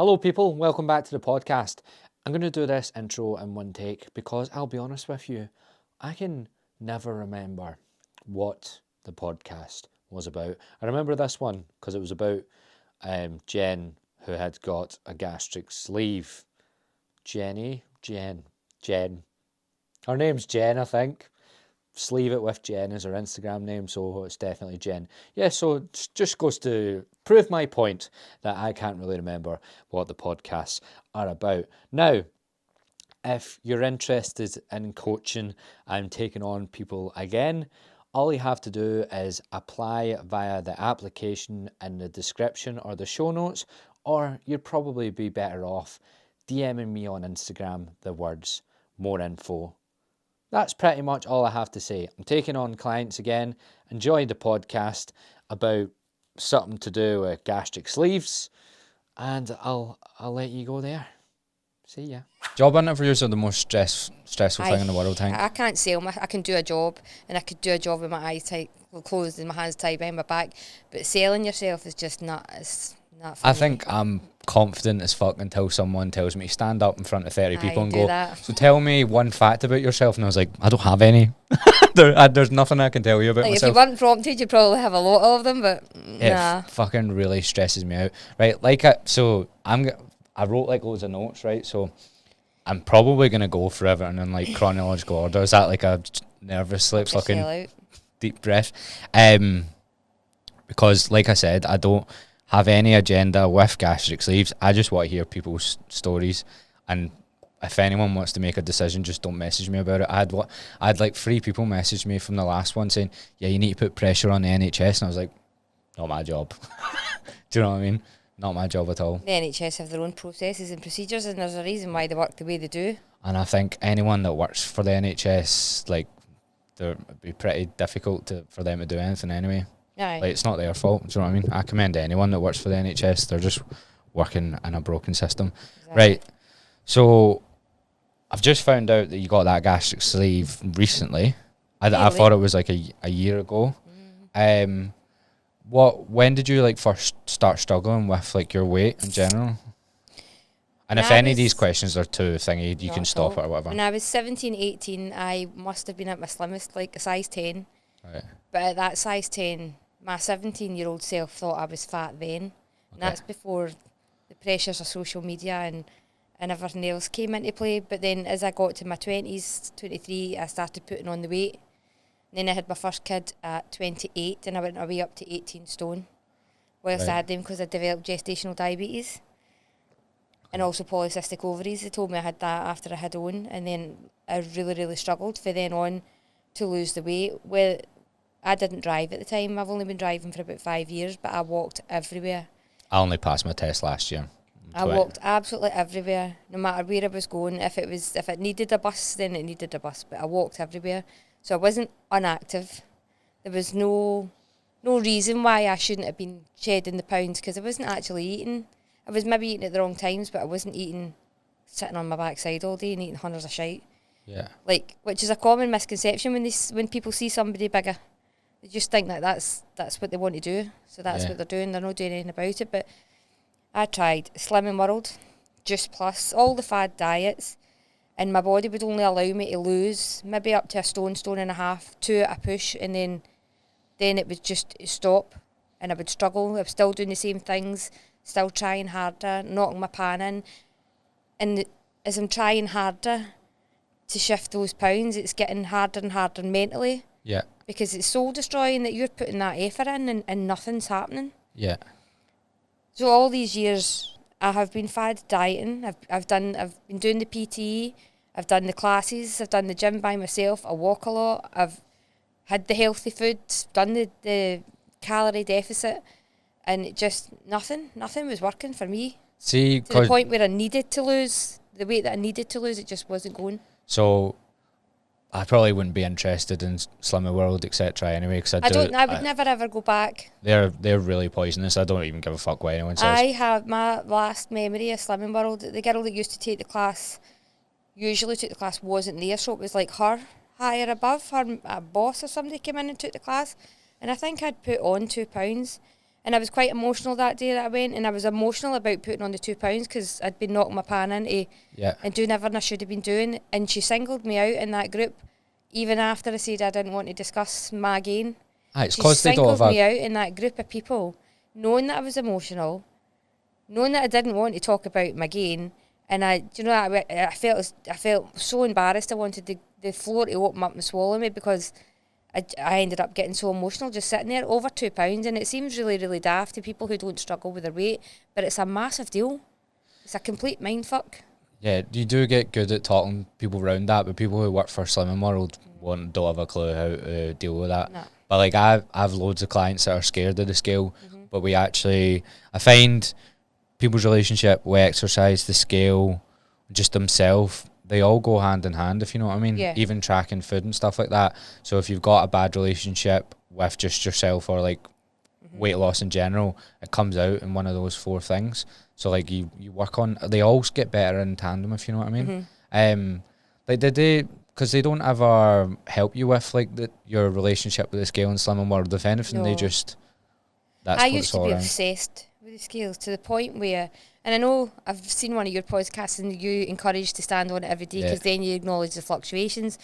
Hello people, welcome back to the podcast. I'm going to do this intro in one take because I'll be honest with you, I can never remember what the podcast was about. I remember this one because it was about Jen who had got a gastric sleeve. Jen. Her name's Jen, I think. Sleeve It With Jen is her Instagram name, so it's definitely Jen. Yeah, so it just goes to prove my point that I can't really remember what the podcasts are about. Now, if you're interested in coaching and taking on people again, all you have to do is apply via the application in the description or the show notes, or you'd probably be better off DMing me on Instagram the words more info. That's pretty much all I have to say. I'm taking on clients again. Enjoy the podcast about something to do with gastric sleeves, and I'll let you go there. See ya. Job interviews are the most stressful thing in the world, I think. I can't sell. I can do a job, and I could do a job with my eyes tight, closed and my hands tied behind my back. But selling yourself is just not. It's not funny. I think I'm confident as fuck until someone tells me stand up in front of 30 people and go, that. So tell me one fact about yourself, and I was like, I don't have any. There's nothing I can tell you about like myself. If you weren't prompted, you'd probably have a lot of them, but nah. It fucking really stresses me out. Right, I wrote like loads of notes, right? So I'm probably going to go for everything in like chronological order. Is that like a nervous slip fucking deep breath? Because like I said, I don't have any agenda with gastric sleeves. I just want to hear people's stories, and if anyone wants to make a decision, just don't message me about it. I had like 3 people message me from the last one saying, yeah, you need to put pressure on the NHS, and I was like, not my job. Do you know what I mean? Not my job at all. The NHS have their own processes and procedures, and there's a reason why they work the way they do. And I think anyone that works for the NHS, like, it'd be pretty difficult for them to do anything anyway. Aye. Like, it's not their fault. Do you know what I mean? I commend anyone that works for the NHS. They're just working in a broken system. Exactly. Right. So I've just found out that you got that gastric sleeve recently. I thought it was like a year ago. When did you like first start struggling with like your weight in general? And if any of these questions are too thingy, you can stop it or whatever. When I was 17, 18, I must have been at my slimmest, like a size 10. Right. But at that size 10, my 17-year-old self thought I was fat then. Okay. And that's before the pressures of social media and everything else came into play. But then as I got to my 20s, 23, I started putting on the weight. Then I had my first kid at 28, and I went away up to 18 stone. Whilst I had them because I developed gestational diabetes and also polycystic ovaries. They told me I had that after I had Owen, and then I really, really struggled for then on to lose the weight. Well, I didn't drive at the time. I've only been driving for about 5 years, but I walked everywhere. I only passed my test last year. I walked absolutely everywhere, no matter where I was going. If it needed a bus, then it needed a bus, but I walked everywhere. So I wasn't inactive. There was no reason why I shouldn't have been shedding the pounds, because I wasn't actually eating. I was maybe eating at the wrong times, but I wasn't eating, sitting on my backside all day and eating hundreds of shite. Yeah. Like, which is a common misconception when people see somebody bigger. They just think that that's what they want to do. So that's what they're doing. They're not doing anything about it. But I tried Slimming World, Juice Plus, all the fad diets, and my body would only allow me to lose maybe up to a stone and a half, 2 at a push, and then it would just stop, and I would struggle. I was still doing the same things, still trying harder, knocking my pan in. And as I'm trying harder to shift those pounds, it's getting harder and harder mentally. Yeah. Because it's soul destroying that you're putting that effort in and nothing's happening. Yeah. So all these years I have been fad dieting. I've been doing the PT, I've done the classes, I've done the gym by myself, I walk a lot, I've had the healthy food, done the calorie deficit, and it just nothing was working for me. See, to the point where I needed to lose the weight that I needed to lose, it just wasn't going. So I probably wouldn't be interested in Slimming World, etc. Anyway, because I would never ever go back. They're really poisonous. I don't even give a fuck what anyone says. I have my last memory of Slimming World. The girl that used to take the class, usually took the class, wasn't there, so it was like her higher above, her a boss or somebody came in and took the class, and I think I'd put on 2 pounds, And I was quite emotional that day that I went, and I was emotional about putting on the £2 because I'd been knocking my pan into and doing everything I should have been doing. And she singled me out in that group, even after I said I didn't want to discuss my gain. It's She because they don't singled have me out in that group of people, knowing that I was emotional, knowing that I didn't want to talk about my gain. And I felt so embarrassed. I wanted the floor to open up and swallow me because I ended up getting so emotional just sitting there over £2. And it seems really, really daft to people who don't struggle with their weight, but it's a massive deal. It's a complete mindfuck. Yeah, you do get good at talking people around that, but people who work for Slimming World don't have a clue how to deal with that. No. But like I've loads of clients that are scared of the scale, but I find people's relationship with exercise, the scale, just themselves, they all go hand in hand, if you know what I mean. Yeah. Even tracking food and stuff like that. So if you've got a bad relationship with just yourself or like weight loss in general, it comes out in one of those 4 things. So like you work on, they all get better in tandem, if you know what I mean. Like did they, because they don't ever help you with like your relationship with the scale and Slimming World, if anything, they just, that's I what used it's to all be around. obsessed with the scales to the point where, and I know I've seen one of your podcasts and you encouraged to stand on it every day because then you acknowledge the fluctuations.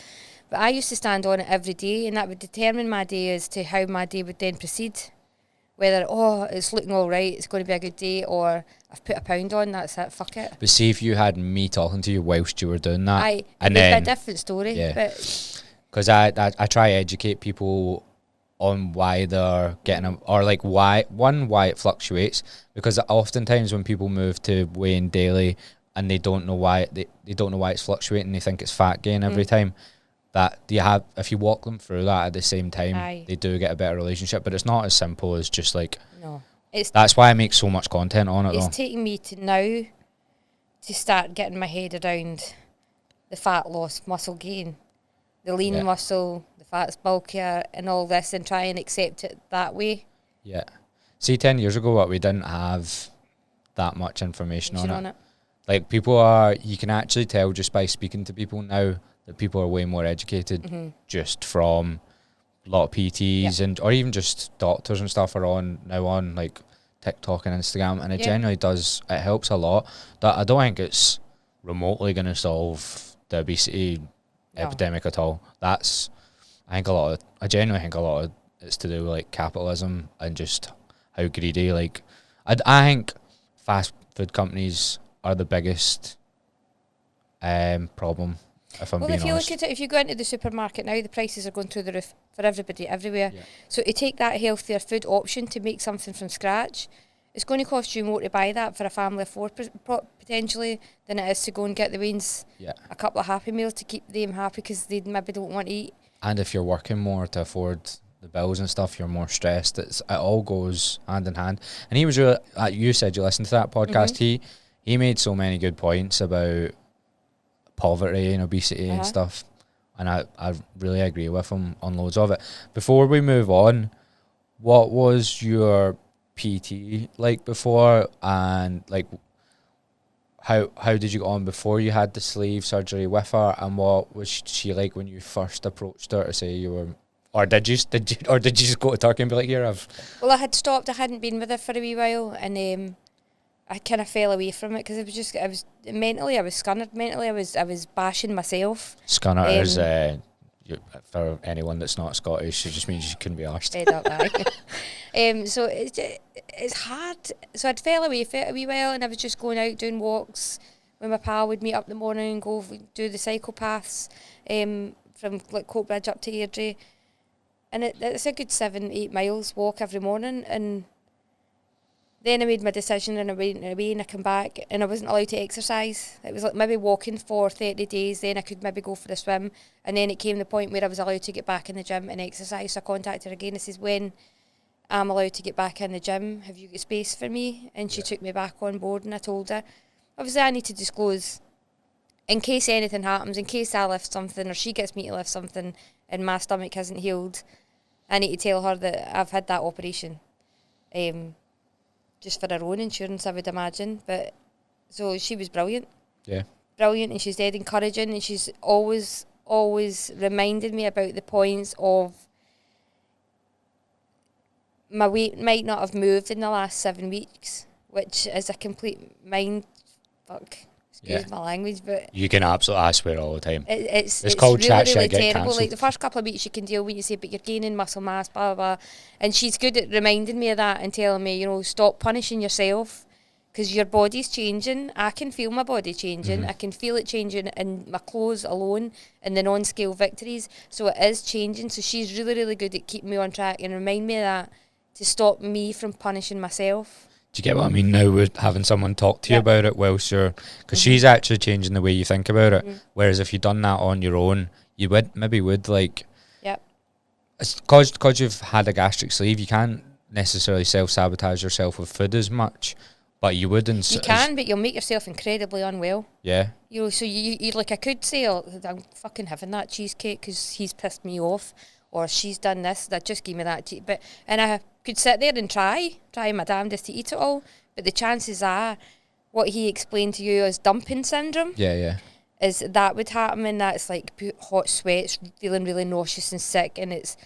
But I used to stand on it every day, and that would determine my day as to how my day would then proceed. Whether, it's looking all right, it's going to be a good day, or I've put a £1 on, that's it, fuck it. But see if you had me talking to you whilst you were doing that. It would be a different story. Yeah. Because I try to educate people on why they're getting them, or like why it fluctuates, because oftentimes when people move to weighing daily and they don't know why they don't know why it's fluctuating, they think it's fat gain every time, that if you walk them through that at the same time, they do get a better relationship. But it's not as simple as just like, no, that's why I make so much content on it. It's taking me to now to start getting my head around the fat loss, muscle gain, the lean muscle, the fat's bulkier, and all this, and try and accept it that way. Yeah. See, 10 years ago, we didn't have that much information on it. Like you can actually tell just by speaking to people now that people are way more educated just from a lot of PTs and or even just doctors and stuff are on like TikTok and Instagram, and it genuinely it helps a lot. That I don't think it's remotely going to solve the obesity epidemic at all. I genuinely think a lot of it's to do with like capitalism and just how greedy. Like I think fast food companies are the biggest problem. If I'm being honest. Look at it, if you go into the supermarket now, the prices are going through the roof for everybody, everywhere. Yeah. So to take that healthier food option to make something from scratch, it's going to cost you more to buy that for a family of 4 potentially than it is to go and get the Waynes a couple of Happy Meals to keep them happy because they maybe don't want to eat. And if you're working more to afford the bills and stuff, you're more stressed. It all goes hand in hand. And he was really, you said you listened to that podcast. He made so many good points about poverty and obesity and stuff, and I really agree with him on loads of it. Before we move on, what was your PT like before, and like how did you go on before you had the sleeve surgery with her, and what was she like when you first approached her to say you were, or did you just go to Turkey and be like, here Well, I had stopped. I hadn't been with her for a wee while, and I kind of fell away from it because it was just, I was scunnered mentally. I was bashing myself. Scunnered is, for anyone that's not Scottish, it just means you couldn't be arsed. Fed up, so it's hard. So I'd fell away for a wee while, and I was just going out doing walks when my pal would meet up in the morning and go do the cyclepaths from like Coatbridge up to Airdrie. And it's a good 7-8 miles walk every morning, and then I made my decision and I went away and I come back and I wasn't allowed to exercise. It was like maybe walking for 30 days, then I could maybe go for a swim, and then it came the point where I was allowed to get back in the gym and exercise. So I contacted her again. I says, when I'm allowed to get back in the gym, have you got space for me? And she took me back on board, and I told her, obviously I need to disclose in case anything happens, in case I lift something or she gets me to lift something and my stomach hasn't healed, I need to tell her that I've had that operation. Just for her own insurance, I would imagine. But so she was brilliant. Yeah. Brilliant, and she's dead encouraging, and she's always reminded me about the points of my weight might not have moved in the last 7 weeks, which is a complete mind fuck. Excuse my language, but you can absolutely, I swear all the time. It's called really, chat really shit, get terrible. cancelled. Like the first couple of weeks you can deal with, you say, but you're gaining muscle mass, blah, blah, blah. And she's good at reminding me of that and telling me, you know, stop punishing yourself because your body's changing. I can feel my body changing. I can feel it changing in my clothes alone and the non-scale victories. So it is changing. So she's really, really good at keeping me on track and remind me of that to stop me from punishing myself. Do you get what I mean now with having someone talk to you about it whilst you're... Because she's actually changing the way you think about it. Whereas if you'd done that on your own, you would like... Yep. Because you've had a gastric sleeve, you can't necessarily self-sabotage yourself with food as much, but you would... You can, but you'll make yourself incredibly unwell. Yeah. You know, so you like, I could say, oh, I'm fucking having that cheesecake because he's pissed me off, or she's done this, that just give me that. And I could sit there and try my damnedest to eat it all, but the chances are what he explained to you as dumping syndrome is that would happen, and that's like hot sweats, feeling really nauseous and sick, and it's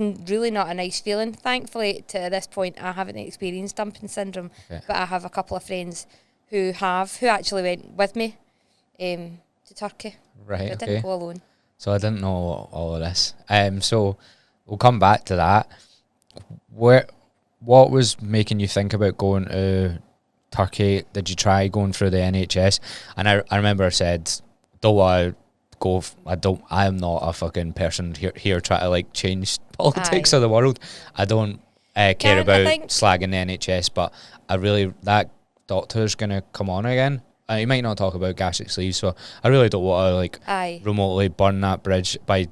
really not a nice feeling. Thankfully, to this point, I haven't experienced dumping syndrome, but I have a couple of friends who actually went with me to Turkey. Right, I didn't go alone. So I didn't know all of this. So we'll come back to that. What was making you think about going to Turkey? Did you try going through the NHS? And I remember I said, I am not a fucking person here trying to like change politics of the world. I don't care about slagging the NHS, but that doctor's gonna come on again. He might not talk about gastric sleeves, so I really don't want to remotely burn that bridge by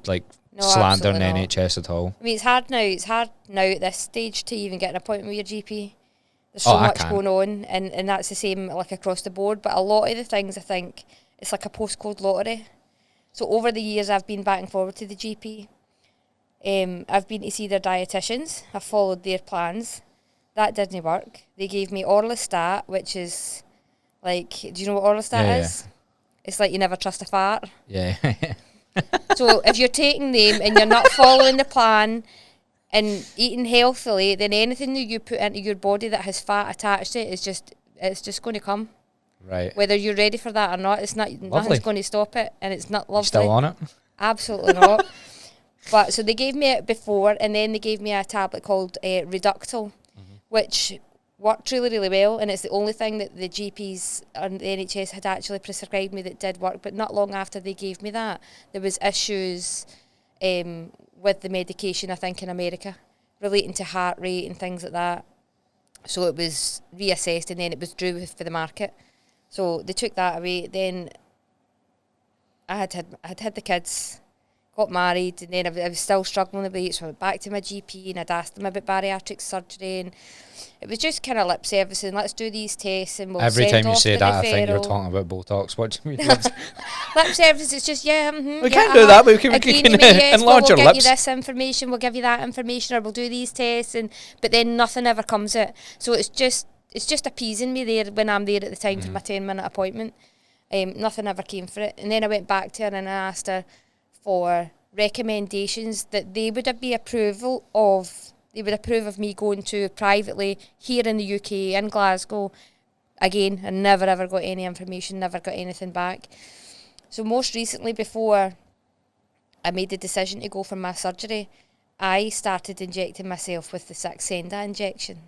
slandering the NHS at all. I mean, it's hard now. It's hard now at this stage to even get an appointment with your GP. There's so much going on, and that's the same like across the board. But a lot of the things, I think, it's like a postcode lottery. So over the years, I've been back and forward to the GP. I've been to see their dietitians. I've followed their plans. That didn't work. They gave me Orlistat, which is like, do you know what Orlistat is? Yeah. It's like you never trust a fart. Yeah. So if you're taking them and you're not following the plan and eating healthily, then anything that you put into your body that has fat attached to it it's just going to come. Right. Whether you're ready for that or not, nothing's going to stop it, and it's not lovely. You still on it? Absolutely not. But so they gave me it before, and then they gave me a tablet called Reductil, which worked really, really well, and it's the only thing that the GPs and the NHS had actually prescribed me that did work. But not long after they gave me that, there was issues with the medication, I think, in America, relating to heart rate and things like that. So it was reassessed, and then it was withdrew for the market. So they took that away. Then I had the kids, got married, and then I was still struggling a bit, so I went back to my GP and I'd asked them about bariatric surgery, and it was just kind of lip servicing. Let's do these tests, and we'll every send time you off say the that, referral. I think you're talking about Botox. What do you mean? Lip service, it's just, we can't do that, but we can enlarge we'll our give lips. you this information, we'll give you that information, or we'll do these tests, but then nothing ever comes out. So it's just appeasing me there when I'm there at the time for my 10-minute appointment. Nothing ever came for it. And then I went back to her and I asked her for recommendations that they would approve of me going to privately here in the UK, in Glasgow. Again, I never ever got any information, never got anything back. So most recently, before I made the decision to go for my surgery, I started injecting myself with the Saxenda injection.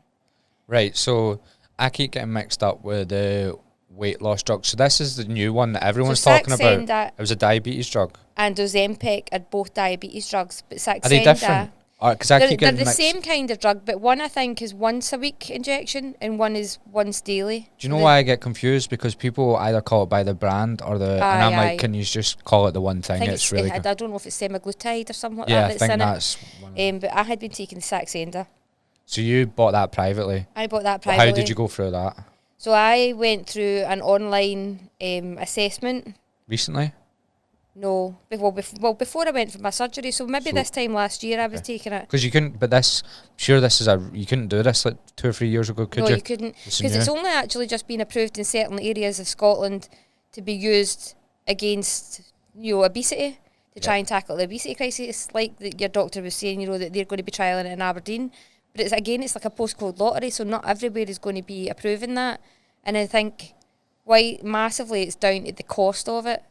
Right, so I keep getting mixed up with the weight loss drug. So this is the new one that everyone's talking about. It was a diabetes drug. And Ozempic are both diabetes drugs, but Saxenda... Are they different? They're the same kind of drug, but one I think is once a week injection and one is once daily. Do you know why I get confused? Because people either call it by the brand or and I'm like, can you just call it the one thing? It's really... I don't know if it's semaglutide or something like that that's in it. Yeah, but I had been taking the Saxenda. So you bought that privately? I bought that privately. How did you go through that? So I went through an online assessment. Recently? No. Before I went for my surgery. So maybe this time last year I was taking it. Because you couldn't, but you couldn't do this like 2 or 3 years ago, could you? No, you couldn't. Because it's only actually just been approved in certain areas of Scotland to be used against, obesity, to try and tackle the obesity crisis. Like your doctor was saying, that they're going to be trialling it in Aberdeen. But it's like a postcode lottery, so not everywhere is going to be approving that. And I think why massively it's down to the cost of it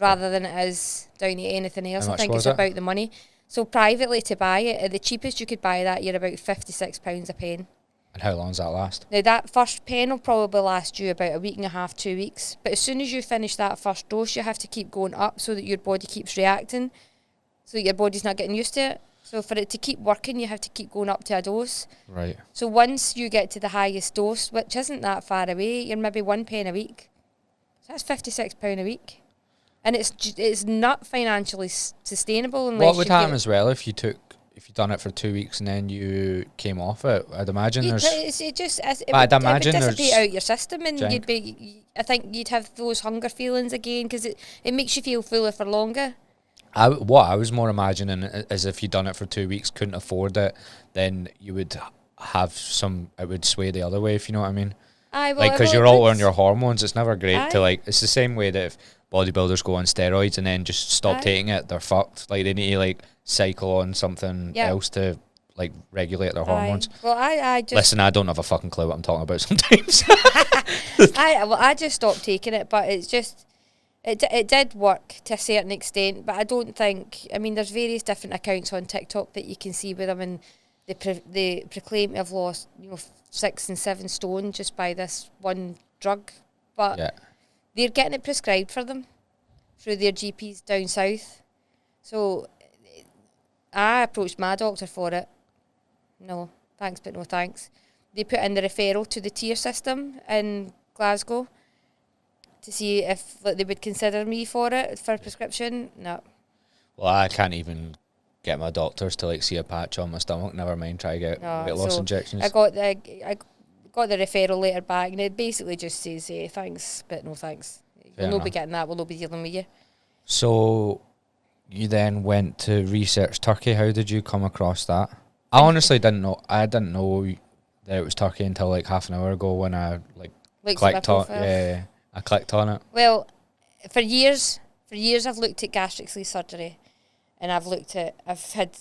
rather than it is down to anything else. I think it's about the money. So privately to buy it, at the cheapest you could buy that, you're about £56 a pen. And how long does that last? Now that first pen will probably last you about a week and a half, 2 weeks. But as soon as you finish that first dose, you have to keep going up so that your body keeps reacting, so that your body's not getting used to it. So for it to keep working, you have to keep going up to a dose. Right. So once you get to the highest dose, which isn't that far away, you're maybe £1 a week. So that's £56 a week. And it's not financially sustainable unless what would happen as well if you done it for 2 weeks and then you came off it? I'd imagine it would dissipate out your system, and I think you'd have those hunger feelings again because it makes you feel fuller for longer. What I was more imagining is if you'd done it for 2 weeks, couldn't afford it, then you would have it would sway the other way, if you know what I mean. Because you're all on your hormones, it's never great to it's the same way that if bodybuilders go on steroids and then just stop taking it, they're fucked. Like they need to cycle on something else to regulate their hormones. Well, I just listen. I don't have a fucking clue what I'm talking about sometimes. I just stopped taking it, but it's just it did work to a certain extent. But I don't think. I mean, there's various different accounts on TikTok that you can see with them, and they proclaim to have lost 6 and 7 stone just by this one drug, but they're getting it prescribed for them through their GPs down south. So I approached my doctor for it. No thanks, but no thanks. They put in the referral to the tier system in Glasgow to see if they would consider me for it for prescription. No. Well, I can't even get my doctors to see a patch on my stomach. Never mind, try to get weight loss injections. I got the referral letter back, and it basically just says, thanks, but no thanks. We'll not be getting that. We'll not be dealing with you. So you then went to research Turkey. How did you come across that? I honestly didn't know. I didn't know that it was Turkey until half an hour ago when I clicked on. Yeah, I clicked on it. Well, for years I've looked at gastric sleeve surgery, and I've had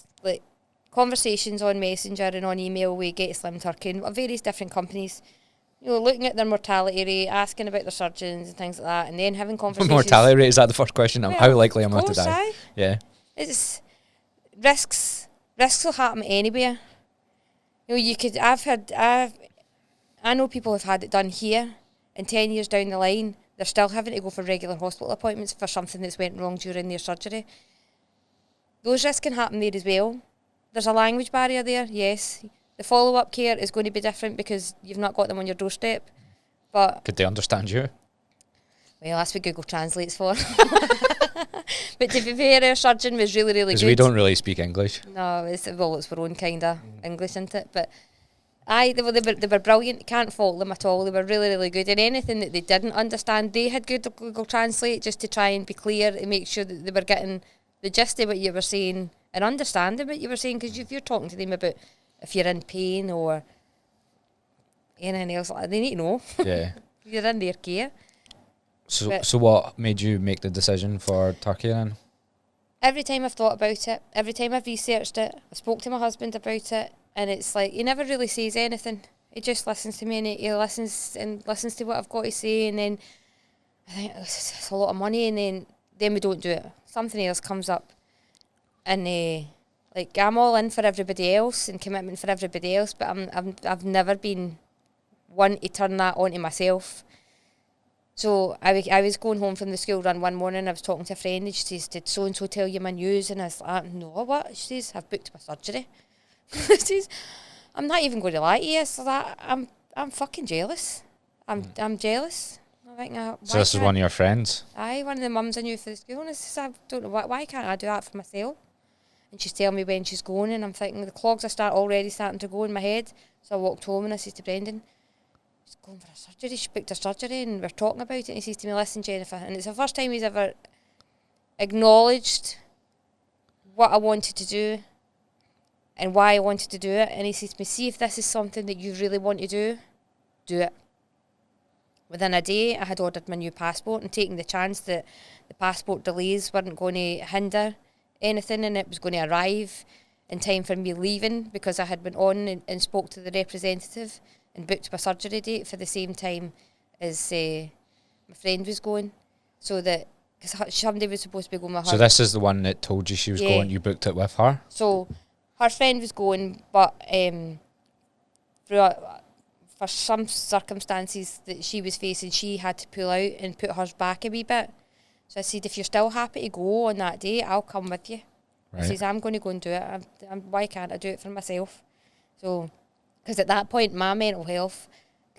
conversations on Messenger and on email with Get Slim Turkey and various different companies. Looking at their mortality rate, asking about their surgeons and things like that, and then having conversations. Mortality rate, is that the first question? How likely am I to die? Yeah. It's risks. Risks will happen anywhere. I know people have had it done here, and 10 years down the line, they're still having to go for regular hospital appointments for something that's went wrong during their surgery. Those risks can happen there as well. There's a language barrier there, yes. The follow-up care is going to be different because you've not got them on your doorstep. But could they understand you? Well, that's what Google Translates for. But to be fair, our surgeon was really, really good. Because we don't really speak English. No, it's our own kind of English, isn't it? But they were brilliant. Can't fault them at all. They were really, really good. And anything that they didn't understand, they had good Google Translate just to try and be clear and make sure that they were getting the gist of what you were saying and understanding what you were saying. Because if you're talking to them about if you're in pain or anything else, they need to know. Yeah. You're in their care. So what made you make the decision for Turkey then? Every time I've thought about it, every time I've researched it, I spoke to my husband about it, and it's he never really says anything. He just listens to me, and he listens to what I've got to say, and then I think it's a lot of money, and then we don't do it. Something else comes up, and I'm all in for everybody else and commitment for everybody else, but I've never been one to turn that onto myself. So I was going home from the school run one morning. I was talking to a friend, and she says, "Did so and so tell you my news?" And I was like, "No, what?" She says, "I've booked my surgery." She says, "I'm not even going to lie to you." So I'm fucking jealous. I'm jealous. I think, so this is one of your friends? Aye, one of the mums I knew for the school. And I says, "I don't know why can't I do that for myself?" And she's telling me when she's going, and I'm thinking the clogs are already starting to go in my head. So I walked home and I said to Brendan, "She's going for a surgery. She booked her surgery," and we're talking about it. And he says to me, "Listen, Jennifer," and it's the first time he's ever acknowledged what I wanted to do and why I wanted to do it. And he says to me, "See if this is something that you really want to do it." Within a day, I had ordered my new passport and taking the chance that the passport delays weren't going to hinder anything, and it was going to arrive in time for me leaving, because I had went on and spoke to the representative and booked my surgery date for the same time as my friend was going, so that, because somebody was supposed to be going with her. So this is the one that told you she was going, you booked it with her? So her friend was going, but for some circumstances that she was facing, she had to pull out and put hers back a wee bit. So I said, if you're still happy to go on that day, I'll come with you. Right. I says, I'm going to go and do it. Why can't I do it for myself? So, because at that point, my mental health,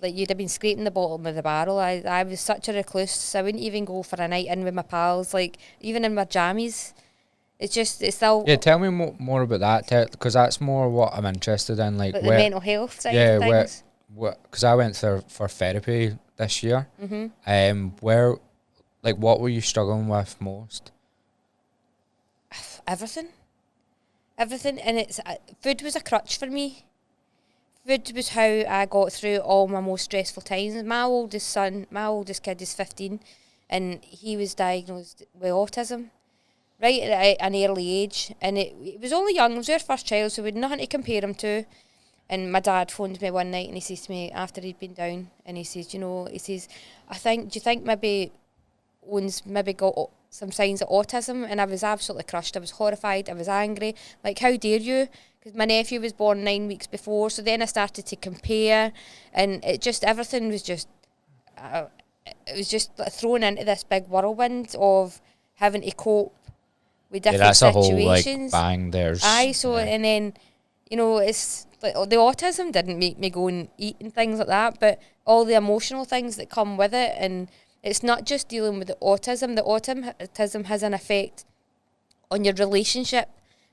like, you'd have been scraping the bottom of the barrel. I was such a recluse. I wouldn't even go for a night in with my pals, like, even in my jammies. It's still... Yeah, tell me more about that, because that's more what I'm interested in. Like the mental health side of things. Because I went there for therapy this year. Mm-hmm. What were you struggling with most? Everything, and food was a crutch for me. Food was how I got through all my most stressful times. My oldest kid is 15, and he was diagnosed with autism right at an early age, and it was only young. It was our first child, so we had nothing to compare him to. And my dad phoned me one night, and he says to me, after he'd been down, and he says, do you think maybe Owen's maybe got some signs of autism? And I was absolutely crushed. I was horrified. I was angry. Like, how dare you? Because my nephew was born 9 weeks before. So then I started to compare, and everything was just, it was just thrown into this big whirlwind of having to cope with different situations. Whole, bang, there's... Aye, so, and then, it's... Like, the autism didn't make me go and eat and things like that, but all the emotional things that come with it, and it's not just dealing with the autism. The autism has an effect on your relationship,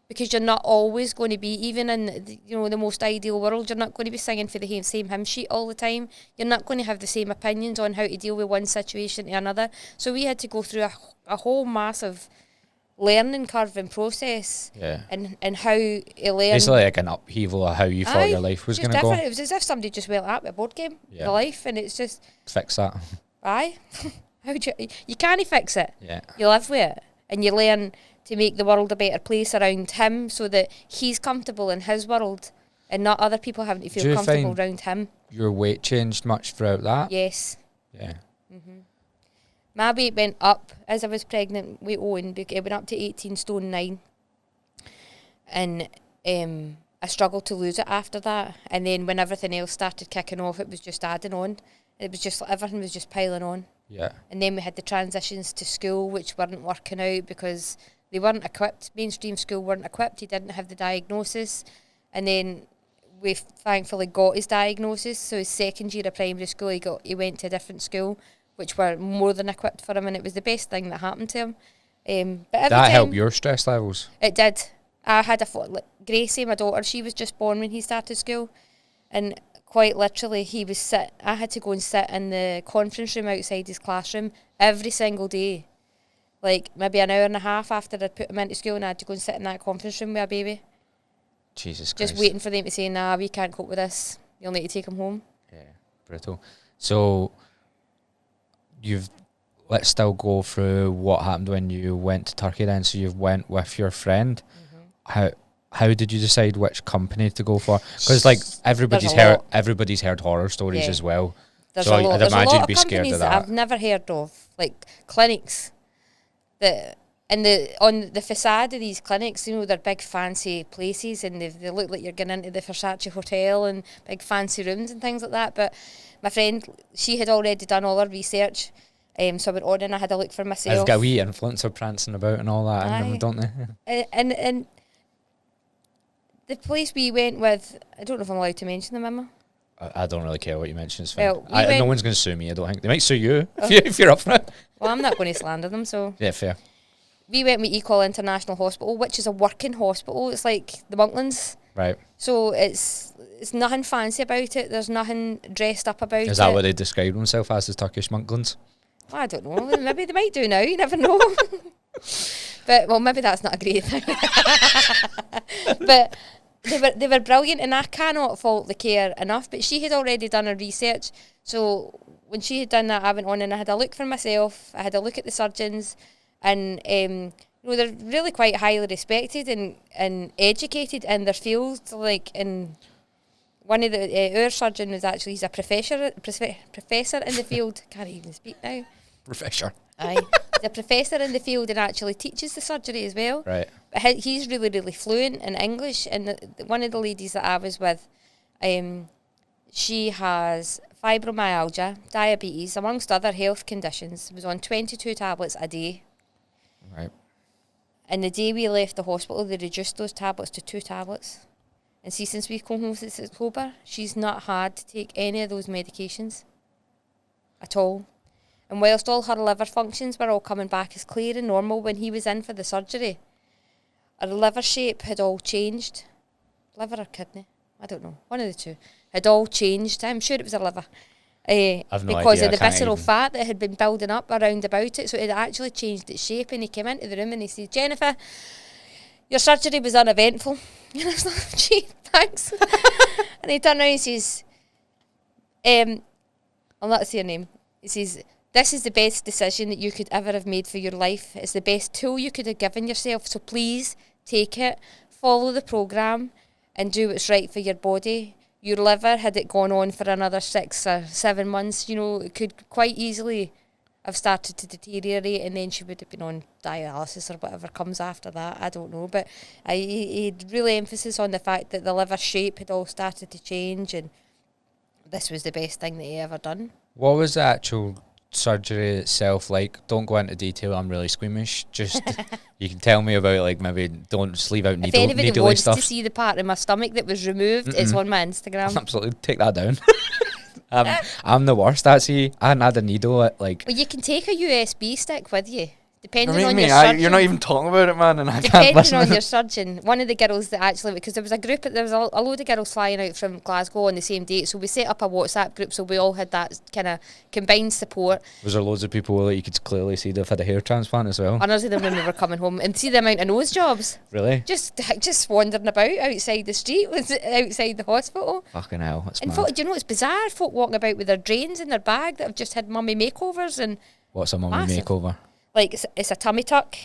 because you're not always going to be, even in the most ideal world, you're not going to be singing for the same hymn sheet all the time. You're not going to have the same opinions on how to deal with one situation to another. So we had to go through a whole massive learning curve and process, and how to learn. It's like an upheaval of how you thought your life was going to go. It was as if somebody just went at a board game, the life, and it's just... Fix that. Aye. You can't fix it. Yeah. You live with it, and you learn to make the world a better place around him, so that he's comfortable in his world and not other people having to feel comfortable around him. Your weight changed much throughout that? Yes. Yeah. Mm-hmm. My weight went up as I was pregnant with Owen. It went up to 18 stone 9. And I struggled to lose it after that. And then when everything else started kicking off, it was just adding on. It was just, everything was just piling on. Yeah. And then we had the transitions to school, which weren't working out because they weren't equipped. Mainstream school weren't equipped. He didn't have the diagnosis. And then we thankfully got his diagnosis. So his second year of primary school, he went to a different school, which were more than equipped for him, and it was the best thing that happened to him. But that helped your stress levels? It did. I had Gracie, my daughter, she was just born when he started school, and quite literally I had to go and sit in the conference room outside his classroom every single day, like maybe an hour and a half after I'd put him into school, and I had to go and sit in that conference room with a baby. Jesus Christ. Just waiting for them to say, nah, we can't cope with this, you'll need to take him home. Yeah, brutal. So let's still go through what happened when you went to Turkey then. So you went with your friend. Mm-hmm. How did you decide which company to go for? Because everybody's heard horror stories as well. There's so a lot, I'd there's imagine a lot be of scared companies of that that. I've never heard of, like clinics that on the facade of these clinics, they're big fancy places, and they look like you're going into the Versace hotel and big fancy rooms and things like that. But my friend, she had already done all her research, so I went on and I had a look for myself. They've got a wee influencer prancing about and all that in them, don't they? And the place we went with, I don't know if I'm allowed to mention them, am I? I don't really care what you mention. It's fine. Well, no one's going to sue me, I don't think. They might sue you if you're up for it. Well, I'm not going to slander them, so... Yeah, fair. We went with Equal International Hospital, which is a working hospital. It's like the Monklands. Right. So it's nothing fancy about it. There's nothing dressed up about it. Is that what they describe themselves as Turkish Monklands? Well, I don't know. Maybe they might do now. You never know. But, well, maybe that's not a great thing. But they were brilliant, and I cannot fault the care enough. But she had already done her research. So when she had done that, I went on and I had a look for myself. I had a look at the surgeons. And you know, they're really quite highly respected and educated in their field. Like, in one of the our surgeon was actually, he's a professor in the field. Can't even speak now. Professor. Aye, he's a professor in the field and actually teaches the surgery as well. Right. But he's really, really fluent in English. And one of the ladies that I was with, she has fibromyalgia, diabetes, amongst other health conditions. Was on 22 tablets a day. Right. And the day we left the hospital, they reduced those tablets to 2 tablets. And see, since we've come home since October, she's not had to take any of those medications at all. And whilst all her liver functions were all coming back as clear and normal when he was in for the surgery, her liver shape had all changed. Liver or kidney? I don't know. One of the two. Had all changed. I'm sure it was her liver. I've no because idea. of the visceral fat that had been building up around about it. So it had actually changed its shape. And he came into the room and he said, "Jennifer, your surgery was uneventful." And I was like, "Gee, thanks." And he turned around and he says, I'll not say her name. He says, "This is the best decision that you could ever have made for your life. It's the best tool you could have given yourself. So please take it, follow the programme and do what's right for your body. Your liver, had it gone on for another 6 or 7 months, you know, it could quite easily have started to deteriorate, and then she would have been on dialysis or whatever comes after that. I don't know." But he had really emphasis on the fact that the liver shape had all started to change, and this was the best thing that he ever done. What was the actual surgery itself like? Don't go into detail, I'm really squeamish. Just, you can tell me about, like, maybe don't just leave out If anybody needly wants stuff. to see the part of my stomach that was removed, it's on my Instagram. Absolutely, take that down. I'm the worst, actually. I hadn't had a needle at, like... Well, you can take a USB stick with you, depending I mean, on mate, your surgeon. you're not even talking about it, man, and I can't Depending listen. on your surgeon. One of the girls that actually, because there was a load of girls flying out from Glasgow on the same date, so we set up a WhatsApp group so we all had that kind of combined support. Was there loads of people that you could clearly see they've had a hair transplant as well? Others of them when we were coming home, and see the amount of nose jobs. Really? Just wandering about outside the street, outside the hospital. Fucking hell, that's And mad. folk, do you know, it's bizarre, folk walking about with their drains in their bag that have just had mummy makeovers. And What's a mummy massive. makeover? like it's a tummy tuck,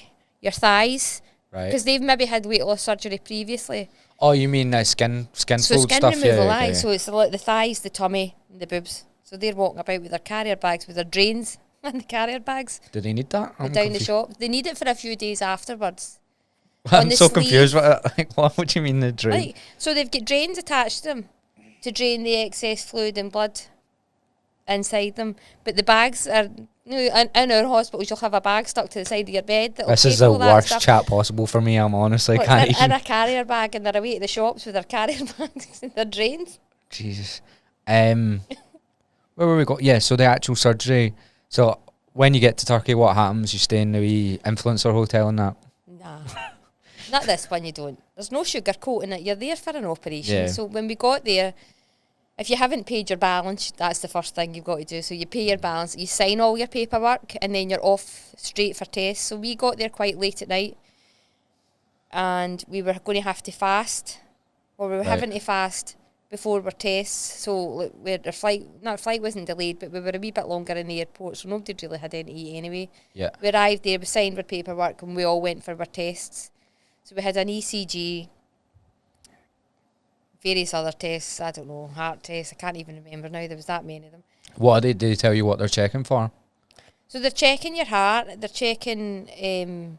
your thighs, Right. because they've maybe had weight loss surgery previously. Oh, you mean skin So fold skin stuff? removal, Yeah, aye. okay. So it's like the thighs, the tummy, and the boobs. So they're walking about with their carrier bags, with their drains and the carrier bags Do they need that? I'm down the confused. shop. They need it for a few days afterwards. I'm on the so confused sleeve. with it. Like, what do you mean the drain? Right. So they've got drains attached to them to drain the excess fluid and blood inside them. But the bags are, you know, in our hospitals, you'll have a bag stuck to the side of your bed. This is the worst chat possible for me. I'm honestly But can't they're even. in a carrier bag and they're away to the shops with their carrier bags and their drains. Jesus. Where were we go? Yeah, so the actual surgery. So when you get to Turkey, what happens? You stay in the wee influencer hotel and that? Nah. Not this one, you don't. There's no sugarcoating it. You're there for an operation. Yeah. So when we got there, if you haven't paid your balance, that's the first thing you've got to do. So you pay your balance, you sign all your paperwork, and then you're off straight for tests. So we got there quite late at night, and we were going to have to fast, or we were Right. having to fast before our tests. So like, our flight wasn't delayed, but we were a wee bit longer in the airport, so nobody really had any to eat anyway. Yeah. We arrived there, we signed our paperwork, and we all went for our tests. So we had an ECG, various other tests, I don't know, heart tests, I can't even remember now, there was that many of them. What did they tell you what they're checking for? So they're checking your heart, they're checking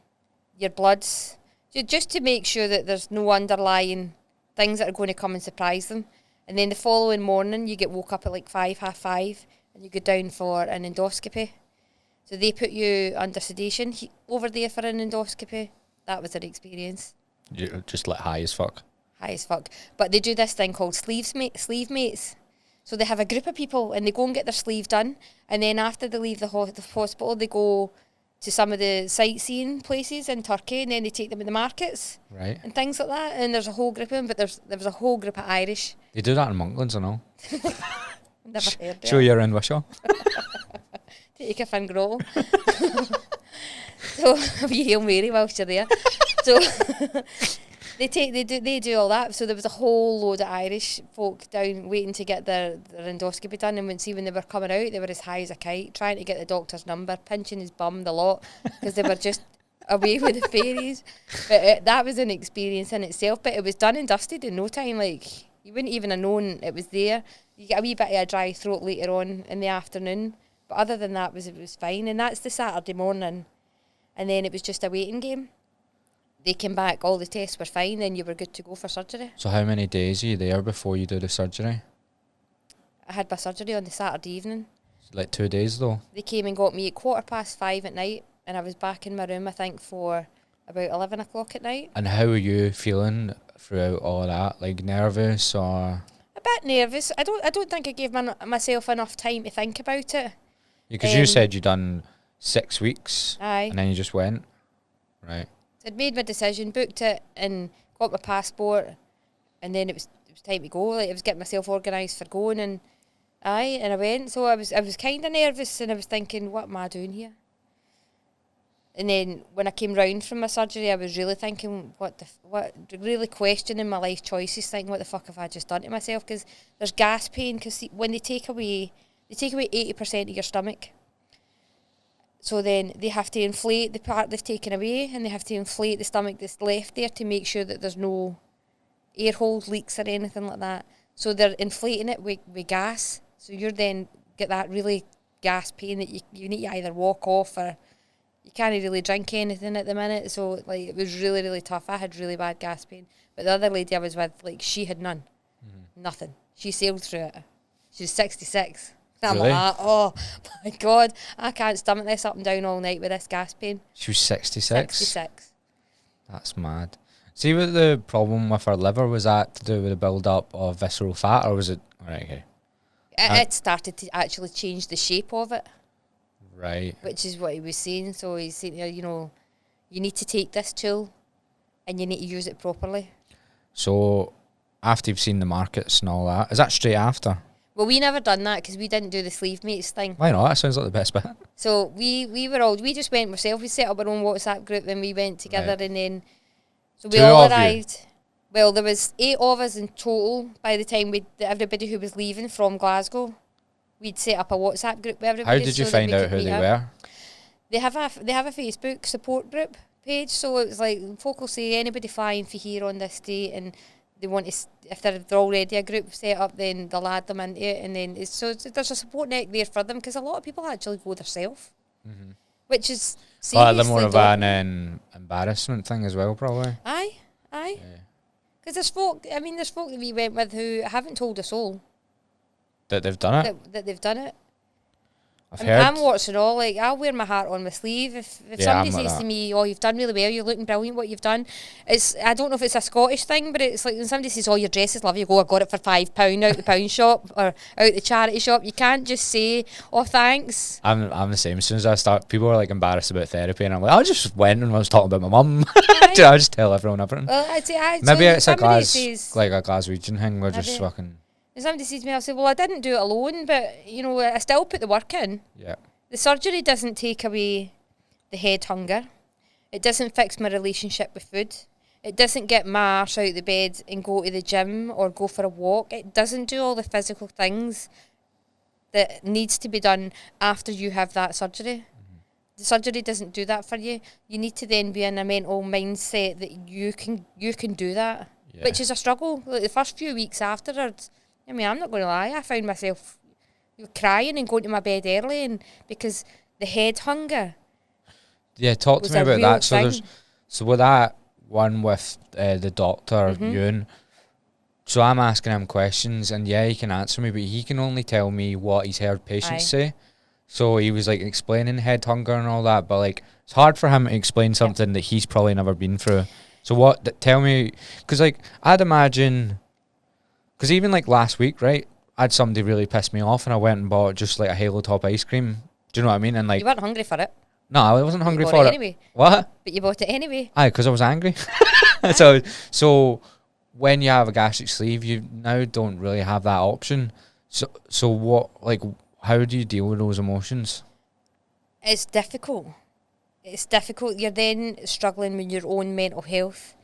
your bloods, just to make sure that there's no underlying things that are going to come and surprise them. And then the following morning, you get woke up at like 5:30, and you go down for an endoscopy. So they put you under sedation over there for an endoscopy. That was their experience. You're just like high as fuck. High as fuck. But they do this thing called sleeve mates. So they have a group of people and they go and get their sleeve done, and then after they leave the hospital, they go to some of the sightseeing places in Turkey, and then they take them to the markets Right. and things like that. And there's a whole group of them, but there was a whole group of Irish. They do that in Monklands, I know. Never heard of Show it. you're in Wishaw. Take a fin grotto. So a wee Hail Mary whilst you're there. So they do all that. So there was a whole load of Irish folk down waiting to get their endoscopy done, and when they were coming out, they were as high as a kite, trying to get the doctor's number, pinching his bum the lot, because they were just away with the fairies. But that was an experience in itself. But it was done and dusted in no time. Like, you wouldn't even have known it was there. You get a wee bit of a dry throat later on in the afternoon. But other than that, it was fine. And that's the Saturday morning. And then it was just a waiting game. They came back, all the tests were fine, then you were good to go for surgery. So how many days are you there before you do the surgery? I had my surgery on the Saturday evening. Like 2 days though? They came and got me at 5:15 at night, and I was back in my room, I think, for about 11 o'clock at night. And how were you feeling throughout all that? Like, nervous or...? A bit nervous. I don't think I gave myself enough time to think about it. Because you said you done 6 weeks. Aye. And then you just went. Right. So I'd made my decision, booked it, and got my passport, and then it was time to go. Like, I was getting myself organised for going, and I went. So I was kind of nervous, and I was thinking, what am I doing here? And then when I came round from my surgery, I was really thinking, really questioning my life choices, thinking, what the fuck have I just done to myself? Because there's gas pain, because when they take away 80% of your stomach. So then they have to inflate the part they've taken away, and they have to inflate the stomach that's left there to make sure that there's no air holes, leaks or anything like that. So they're inflating it with gas. So you're then get that really gas pain that you need to either walk off, or you can't really drink anything at the minute. So like, it was really, really tough. I had really bad gas pain. But the other lady I was with, like, she had none. Mm-hmm. Nothing. She sailed through it. She's 66. I'm really? like, oh my God, I can't stomach this up and down all night with this gas pain. She was 66? 66. That's mad. See, what the problem with her liver, was that to do with the build-up of visceral fat, or was it... Right, okay. It started to actually change the shape of it. Right. Which is what he was saying. So he's saying, you know, you need to take this tool and you need to use it properly. So, after you've seen the markets and all that, is that straight after? Well, we never done that because we didn't do the sleeve mates thing. Why not? That sounds like the best bit. So we just went ourselves. We set up our own WhatsApp group and we went together, right. And then so we all arrived. Well, there was 8 of us in total by the time everybody who was leaving from Glasgow. We'd set up a WhatsApp group with everybody. How did you find out who they were? They have a Facebook support group page, so it was like folk will say anybody flying for here on this date, and they want to, if they're already a group set up, then they'll add them into it, and then there's a support net there for them, because a lot of people actually go themselves, mm-hmm. Which is seriously more of an embarrassment thing as well, probably. Aye. Because there's folk that we went with who haven't told us all that they've done it. That they've done it. I'm watching all, like, I'll wear my heart on my sleeve. If somebody says to me, oh, you've done really well, you're looking brilliant, what you've done, I don't know if it's a Scottish thing, but it's like when somebody says, oh, your dress is lovely, you go, I got it for £5 out the pound shop or out the charity shop. You can't just say, oh, thanks. I'm the same. As soon as I start, people are like embarrassed about therapy, and I'm like, I just went and I was talking about my mum. I just tell everyone everything. Well, maybe it's a Glaswegian thing. We're just fucking... If somebody says to me, I'll say, well, I didn't do it alone, but, you know, I still put the work in. Yeah. The surgery doesn't take away the head hunger. It doesn't fix my relationship with food. It doesn't get my arse out of the bed and go to the gym or go for a walk. It doesn't do all the physical things that needs to be done after you have that surgery. Mm-hmm. The surgery doesn't do that for you. You need to then be in a mental mindset that you can do that, which is a struggle. Like the first few weeks afterwards, I mean, I'm not going to lie, I found myself crying and going to my bed early, and because the head hunger. Yeah, talk to me about that. So with that one with the doctor, mm-hmm. Ewan, so I'm asking him questions, and he can answer me, but he can only tell me what he's heard patients say. So he was like explaining head hunger and all that, but like it's hard for him to explain something that he's probably never been through. So tell me, because like I'd imagine... Because even like last week, right, I had somebody really piss me off, and I went and bought just like a Halo Top ice cream. Do you know what I mean? And like, you weren't hungry for it. No, I wasn't hungry for it. Anyway. What? But you bought it anyway. Aye, because I was angry. So when you have a gastric sleeve, you now don't really have that option. So what? Like, how do you deal with those emotions? It's difficult. You're then struggling with your own mental health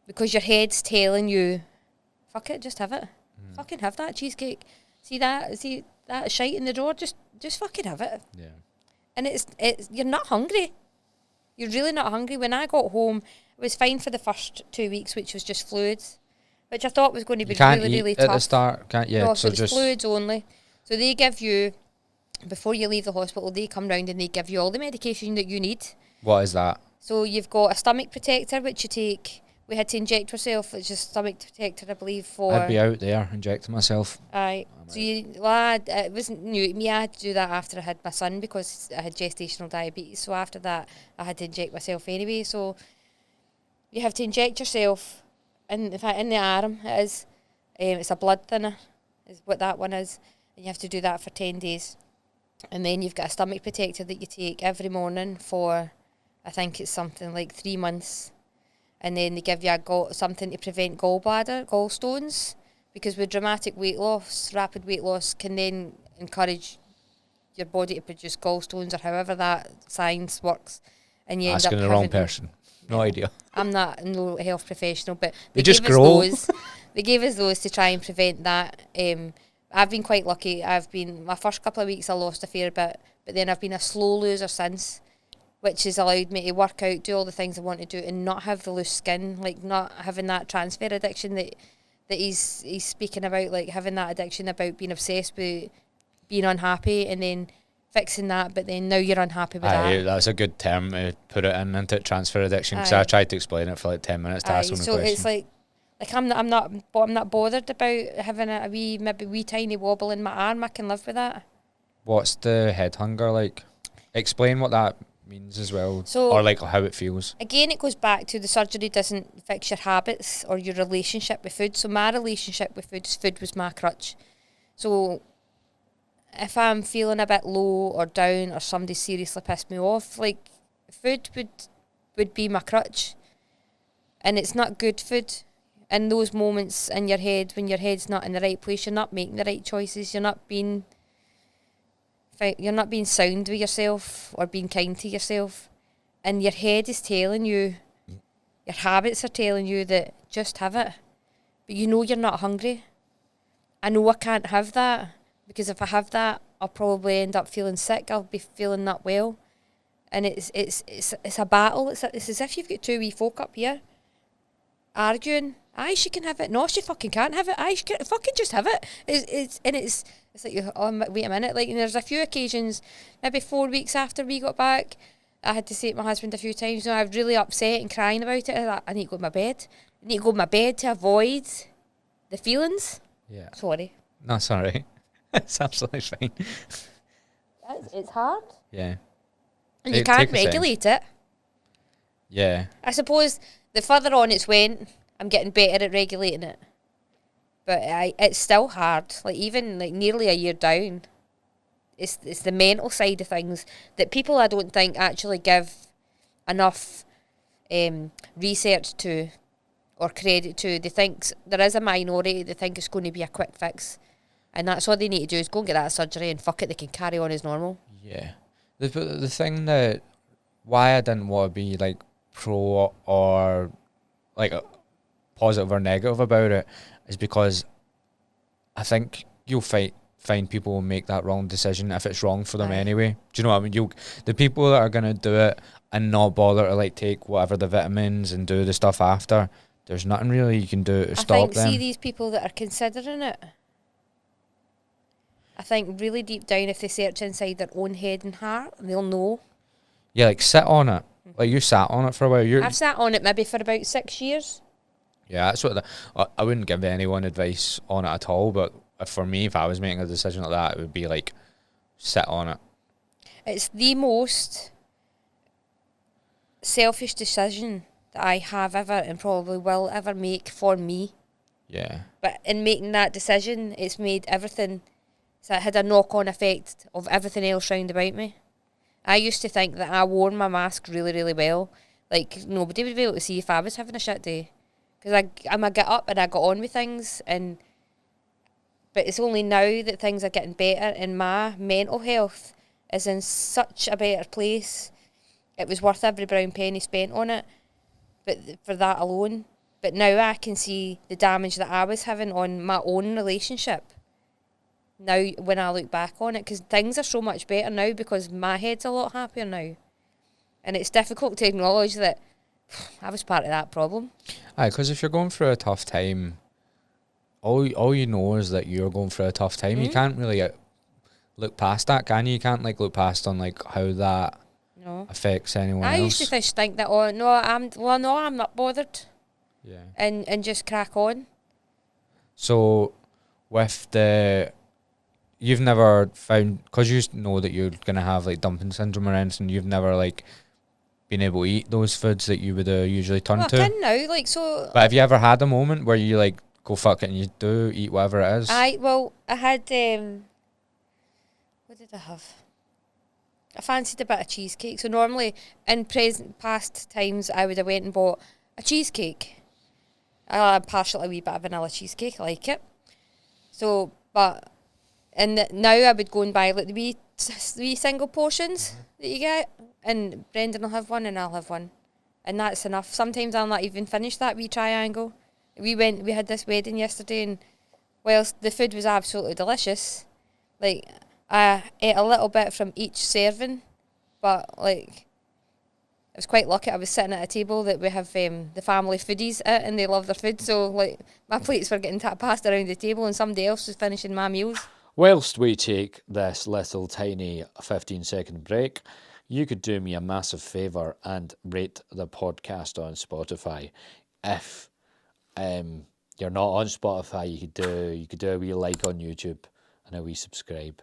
because your head's telling you, fuck it, just have it. Fucking have that cheesecake. See that shite in the drawer? Just fucking have it. Yeah. And it's you're not hungry. You're really not hungry. When I got home, it was fine for the first 2 weeks, which was just fluids, which I thought was going to be really tough. At the start, can't you? No, so it's fluids only. So they give you, before you leave the hospital, they come round and they give you all the medication that you need. What is that? So you've got a stomach protector, which you take. We had to inject ourselves. It's just stomach protector, I believe, for... I'd be out there injecting myself. Aye. So it wasn't new to me. I had to do that after I had my son because I had gestational diabetes. So after that, I had to inject myself anyway. So you have to inject yourself, in fact, in the arm it is. It's a blood thinner, is what that one is. And you have to do that for 10 days. And then you've got a stomach protector that you take every morning for, I think it's something like 3 months. And then they give you something to prevent gallstones, because with dramatic weight loss, rapid weight loss can then encourage your body to produce gallstones, or however that science works. And you asking end up the wrong person. No idea. I'm not no health professional, but they just grow. They gave us those to try and prevent that. I've been quite lucky. My first couple of weeks I lost a fair bit, but then I've been a slow loser since, which has allowed me to work out, do all the things I want to do, and not have the loose skin, like not having that transfer addiction that he's speaking about, like having that addiction about being obsessed with being unhappy and then fixing that, but then now you're unhappy with that. That's a good term to put it into it, transfer addiction, because I tried to explain it for like 10 minutes to ask them a question. So it's like I'm not bothered about having a wee tiny wobble in my arm. I can live with that. What's the head hunger like? Explain what that means as well, or like how it feels. Again, it goes back to the surgery doesn't fix your habits or your relationship with food. So my relationship with food was my crutch. So if I'm feeling a bit low or down, or somebody seriously pissed me off, like food would be my crutch. And it's not good food. In those moments in your head, when your head's not in the right place, you're not making the right choices, you're not being sound with yourself or being kind to yourself, and your head is telling you, your habits are telling you that just have it, but you know you're not hungry. I know I can't have that, because if I have that, I'll probably end up feeling sick. I'll be feeling not well, and it's a battle. It's as if you've got two wee folk up here arguing. Aye, she can have it. No, she fucking can't have it. Aye, she can fucking just have it. It's like, oh, wait a minute. Like, and there's a few occasions, maybe 4 weeks after we got back, I had to say to my husband a few times, I was really upset and crying about it. I need to go to my bed. I need to go to my bed to avoid the feelings. Yeah. Sorry. No, sorry. It's absolutely fine. It's hard. Yeah. And you can't regulate it. Yeah. I suppose the further on it's went, I'm getting better at regulating it. But it's still hard. Like, even like nearly a year down, it's the mental side of things that people, I don't think, actually give enough research to or credit to. They think there is a minority that think it's going to be a quick fix, and that's all they need to do is go and get that surgery, and fuck it, they can carry on as normal. Yeah. The thing that why I didn't want to be like pro or like positive or negative about it is because I think you'll find people will make that wrong decision if it's wrong for them anyway. Do you know what I mean? The people that are going to do it and not bother to like take whatever the vitamins and do the stuff after, there's nothing really you can do to stop them. See these people that are considering it, I think really deep down, if they search inside their own head and heart, they'll know. Yeah, like sit on it. Like you sat on it for a while. I've sat on it maybe for about 6 years. Yeah, that's what I wouldn't give anyone advice on it at all, but for me, if I was making a decision like that, it would be like, sit on it. It's the most selfish decision that I have ever and probably will ever make for me. Yeah. But in making that decision, it's made everything, so it had a knock-on effect of everything else round about me. I used to think that I wore my mask really, really well. Like, nobody would be able to see if I was having a shit day. Because I get up and I got on with things, but it's only now that things are getting better and my mental health is in such a better place. It was worth every brown penny spent on it, but for that alone. But now I can see the damage that I was having on my own relationship. Now when I look back on it, because things are so much better now because my head's a lot happier now. And it's difficult to acknowledge that I was part of that problem. Aye, because if you're going through a tough time, all you know is that you're going through a tough time. You can't really look past that, can you? You can't like look past on like how that affects anyone else. I used to think that, oh no, I'm not bothered. Yeah. And just crack on. So with you've never found, because you know that you're gonna have like dumping syndrome or anything, you've never like been able to eat those foods that you would usually turn to. I can now, like, so. But have you ever had a moment where you like go fuck it and you do eat whatever it is? I had what did I have? I fancied a bit of cheesecake. So normally in past times I would have went and bought a cheesecake. Partially a wee bit of vanilla cheesecake, I like it. So, but now I would go and buy like the wee single portions that you get, and Brendan will have one and I'll have one, and that's enough. Sometimes I'll not even finish that wee triangle. We had this wedding yesterday, and whilst the food was absolutely delicious, like I ate a little bit from each serving, but like I was quite lucky. I was sitting at a table that we have the family foodies at, and they love their food, so like my plates were getting passed around the table and somebody else was finishing my meals. Whilst we take this little tiny 15-second break, you could do me a massive favour and rate the podcast on Spotify. If you're not on Spotify, you could do a wee like on YouTube and a wee subscribe,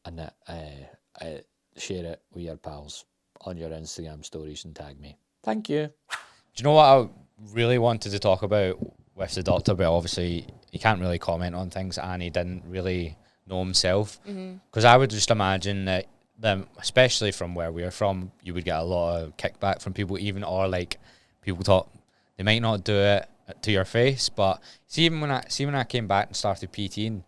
and share it with your pals on your Instagram stories and tag me. Thank you. Do you know what I really wanted to talk about with the doctor, but obviously he can't really comment on things and he didn't really know himself, because I would just imagine that them, especially from where we're from, you would get a lot of kickback from people, even, or like people talk, they might not do it to your face, but see when I came back and started PTing,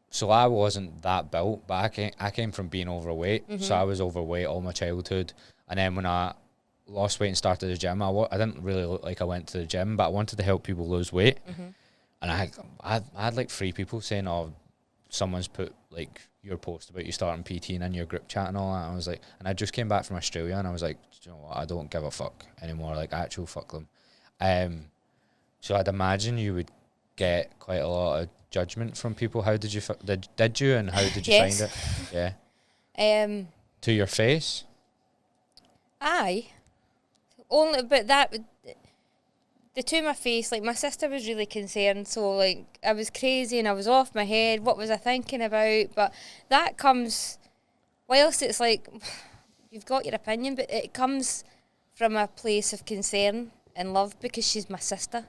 so I wasn't that built, but I came from being overweight, so I was overweight all my childhood, and then when I lost weight and started the gym, I didn't really look like I went to the gym, but I wanted to help people lose weight, and I had like 3 people saying, oh, someone's put like your post about you starting PTing in your group chat and all that. I was like, and I just came back from Australia and I was like, you know what, I don't give a fuck anymore, like actual fuck them. So I'd imagine you would get quite a lot of judgment from people. How did you did you and how did you find it? Yeah. To your face? Aye. Only, but the to my face, like my sister was really concerned, so like I was crazy and I was off my head, what was I thinking about? But that comes, whilst it's like, you've got your opinion, but it comes from a place of concern and love because she's my sister.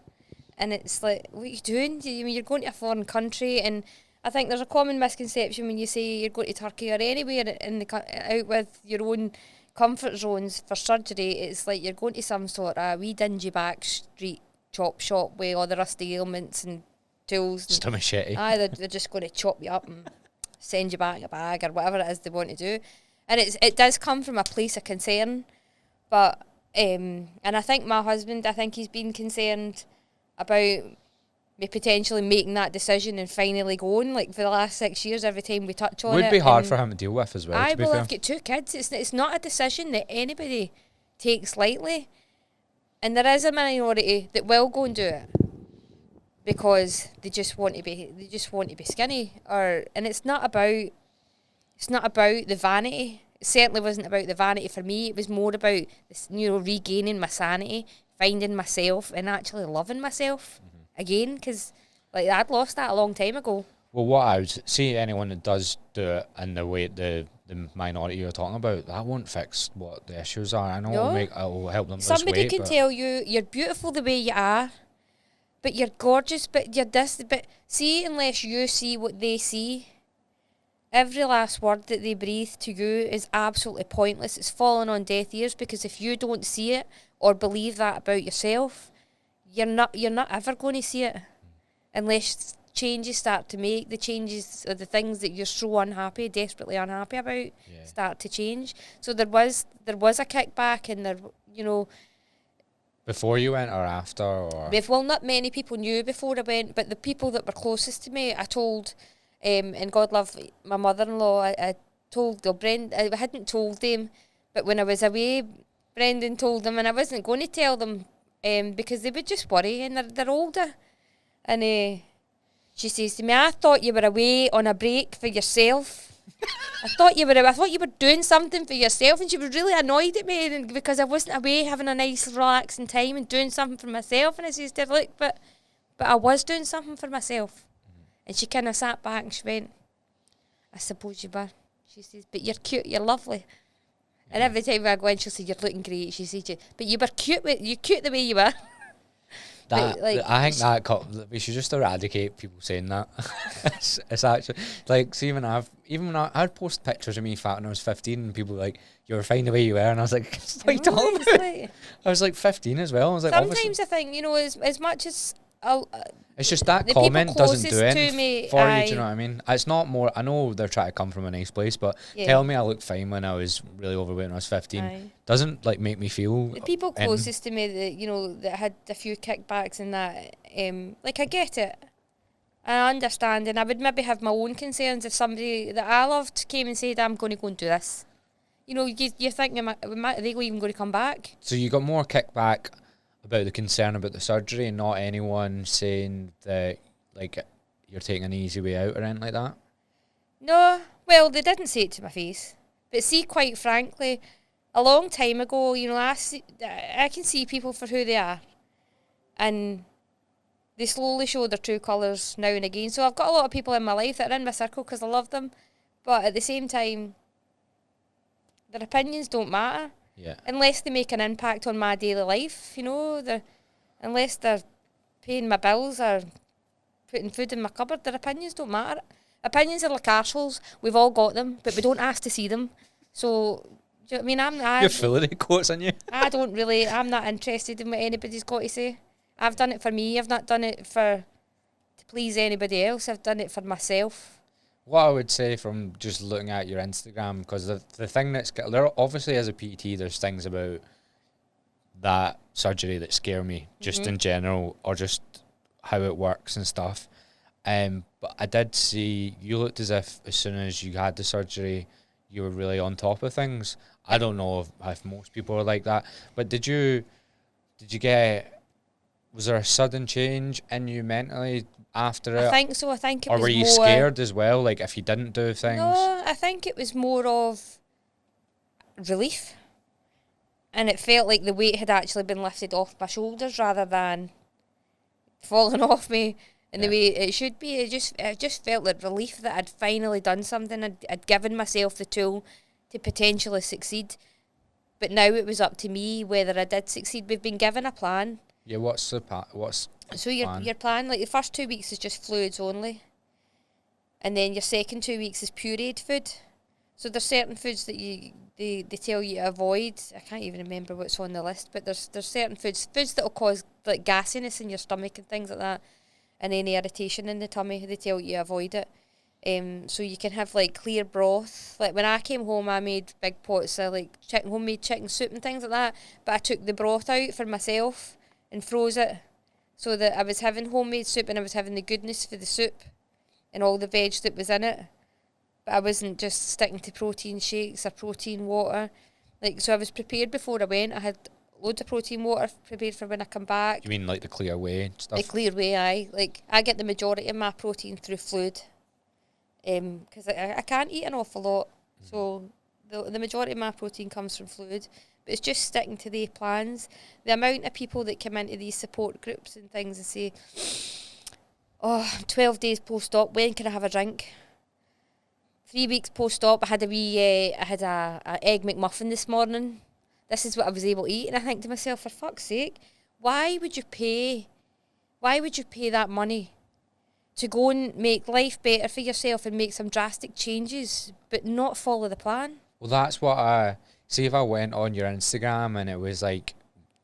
And it's like, what are you doing? You're going to a foreign country, and I think there's a common misconception when you say you're going to Turkey or anywhere out with your own comfort zones for surgery. It's like you're going to some sort of wee dingy back street chop shop with all the rusty ailments and tools. Just a machete. Aye, they're just going to chop you up and send you back a bag or whatever it is they want to do. And it does come from a place of concern, but and I think my husband, he's been concerned about me potentially making that decision and finally going. Like for the last 6 years, every time we touch on it, would be hard for him to deal with as well. I've got 2 kids. It's not a decision that anybody takes lightly, and there is a minority that will go and do it because they just want to be skinny, and it's not about the vanity. It certainly wasn't about the vanity for me. It was more about this, regaining my sanity, finding myself, and actually loving myself again, because like I'd lost that a long time ago. Well, what I would see, anyone that does do it in the way the minority you're talking about, that won't fix what the issues are. I know it'll help them lose weight. Somebody can tell you you're beautiful the way you are, but you're gorgeous, but you're this. But see, unless you see what they see, every last word that they breathe to you is absolutely pointless. It's falling on deaf ears, because if you don't see it or believe that about yourself, you're not ever going to see it unless changes start to make, the changes or the things that you're so unhappy, desperately unhappy about, start to change. So there was a kickback, and there, before you went or after, or well, not many people knew before I went, but the people that were closest to me, I told, and God love my mother-in-law, I told Brent, I hadn't told them, But when I was away, Brendan told them, and I wasn't going to tell them because they would just worry, and they're older. And she says to me, I thought you were away on a break for yourself. I thought you were doing something for yourself, and she was really annoyed at me because I wasn't away having a nice relaxing time and doing something for myself. And I says to her, look, but I was doing something for myself. And she kind of sat back and she went, I suppose you were. She says, but you're cute, you're lovely. And every time I go in, she'll say, you're looking great. She says, but you were cute, you're cute the way you were. That, I think that we should just eradicate people saying that. it's actually like, see, when I'd post pictures of me fat when I was 15, and people were like, you were fine the way you were, and I was like, what are you talking about? I was like 15 as well. I was like, sometimes I think, as much as it's just that comment doesn't do anything for you. Do you know what I mean? It's not more. I know they're trying to come from a nice place, but tell me I look fine when I was really overweight when I was 15 doesn't like make me feel. The people closest to me that had a few kickbacks and that, like I get it, I understand, and I would maybe have my own concerns if somebody that I loved came and said, I'm going to go and do this. You think, are they even going to come back? So you got more kickback about the concern about the surgery, and not anyone saying that like you're taking an easy way out or anything like that? No, well, they didn't say it to my face, but see, quite frankly, a long time ago, I can see people for who they are, and they slowly show their true colours now and again. So I've got a lot of people in my life that are in my circle because I love them, but at the same time, their opinions don't matter. Yeah. Unless they make an impact on my daily life, unless they're paying my bills or putting food in my cupboard, their opinions don't matter. Opinions are like arseholes. We've all got them, but we don't ask to see them. So, do you know what I mean? You're full of the quotes, aren't you? I'm not interested in what anybody's got to say. I've done it for me. I've not done it to please anybody else. I've done it for myself. What I would say from just looking at your Instagram, because the thing there obviously as a PT, there's things about that surgery that scare me, just in general, or just how it works and stuff. But I did see you looked as if as soon as you had the surgery, you were really on top of things. I don't know if most people are like that, but did you was there a sudden change in you mentally after it? I think so. I think it was more... Or were you scared as well, like if you didn't do things? No, I think it was more of relief. And it felt like the weight had actually been lifted off my shoulders rather than falling off me in the way it should be. It just felt like relief that I'd finally done something. I'd given myself the tool to potentially succeed. But now it was up to me whether I did succeed. We've been given a plan. Yeah, what's the plan? So your plan, like the first 2 weeks is just fluids only, and then your second 2 weeks is pureed food. So there's certain foods that they tell you to avoid. I can't even remember what's on the list, but there's certain foods that will cause like gassiness in your stomach and things like that, and any irritation in the tummy. They tell you to avoid it. So you can have like clear broth. Like when I came home, I made big pots of like homemade chicken soup and things like that. But I took the broth out for myself and froze it, so that I was having homemade soup and I was having the goodness for the soup and all the veg that was in it. But I wasn't just sticking to protein shakes or protein water. So I was prepared before I went. I had loads of protein water prepared for when I come back. You mean like the clear whey stuff? The clear whey, aye. Like I get the majority of my protein through fluid. Because I can't eat an awful lot. So the majority of my protein comes from fluid. It's just sticking to the plans. The amount of people that come into these support groups and things and say, oh, I'm 12 days post-op, when can I have a drink? 3 weeks post-op, I had a egg McMuffin this morning. This is what I was able to eat. And I think to myself, for fuck's sake, why would you pay that money to go and make life better for yourself and make some drastic changes, but not follow the plan? Well, that's what see, if I went on your Instagram and it was like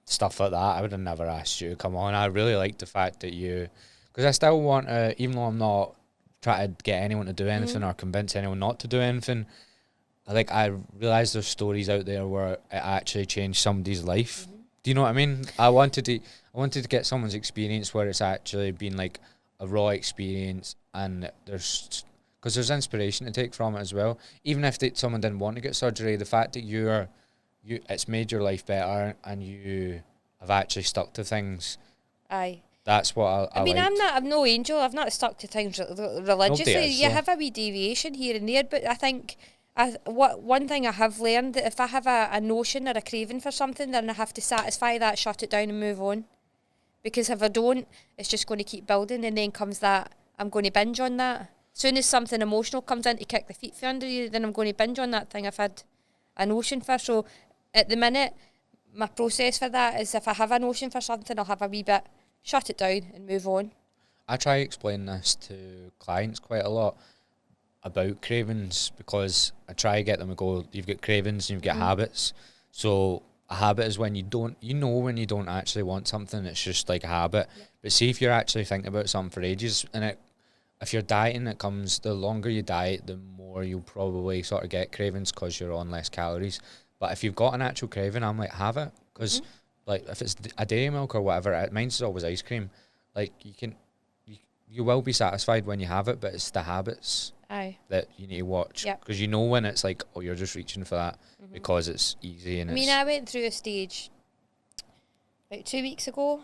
stuff like that, I would have never asked you to come on. I really like the fact that because I still want to, even though I'm not trying to get anyone to do anything or convince anyone not to do anything, I realise there's stories out there where it actually changed somebody's life. Do you know what I mean? I wanted to get someone's experience where it's actually been like a raw experience, and because there's inspiration to take from it as well. Even if someone didn't want to get surgery, the fact that you're it's made your life better, and you have actually stuck to things. Aye. That's what I mean, liked. I'm no angel. I've not stuck to things religiously. Is, you though. have a wee deviation here and there, but I think one thing I have learned, that if I have a notion or a craving for something, then I have to satisfy that, shut it down and move on. Because if I don't, it's just going to keep building, and then comes that I'm going to binge on that. As soon as something emotional comes in to kick the feet for under you, then I'm going to binge on that thing I've had a notion for. So at the minute, my process for that is, if I have a notion for something, I'll have a wee bit, shut it down and move on. I try to explain this to clients quite a lot about cravings, because I try to get them to go, you've got cravings and you've got habits. So a habit is when you don't actually want something, it's just like a habit. Yeah. But see, if you're actually thinking about something for ages, and if you're dieting, the longer you diet, the more you'll probably sort of get cravings, because you're on less calories. But if you've got an actual craving, I'm like, have it, because like if it's a dairy milk or whatever, mine's always ice cream. Like you will be satisfied when you have it, but it's the habits that you need to watch, because you know when it's like, oh, you're just reaching for that because it's easy. And I went through a stage about 2 weeks ago,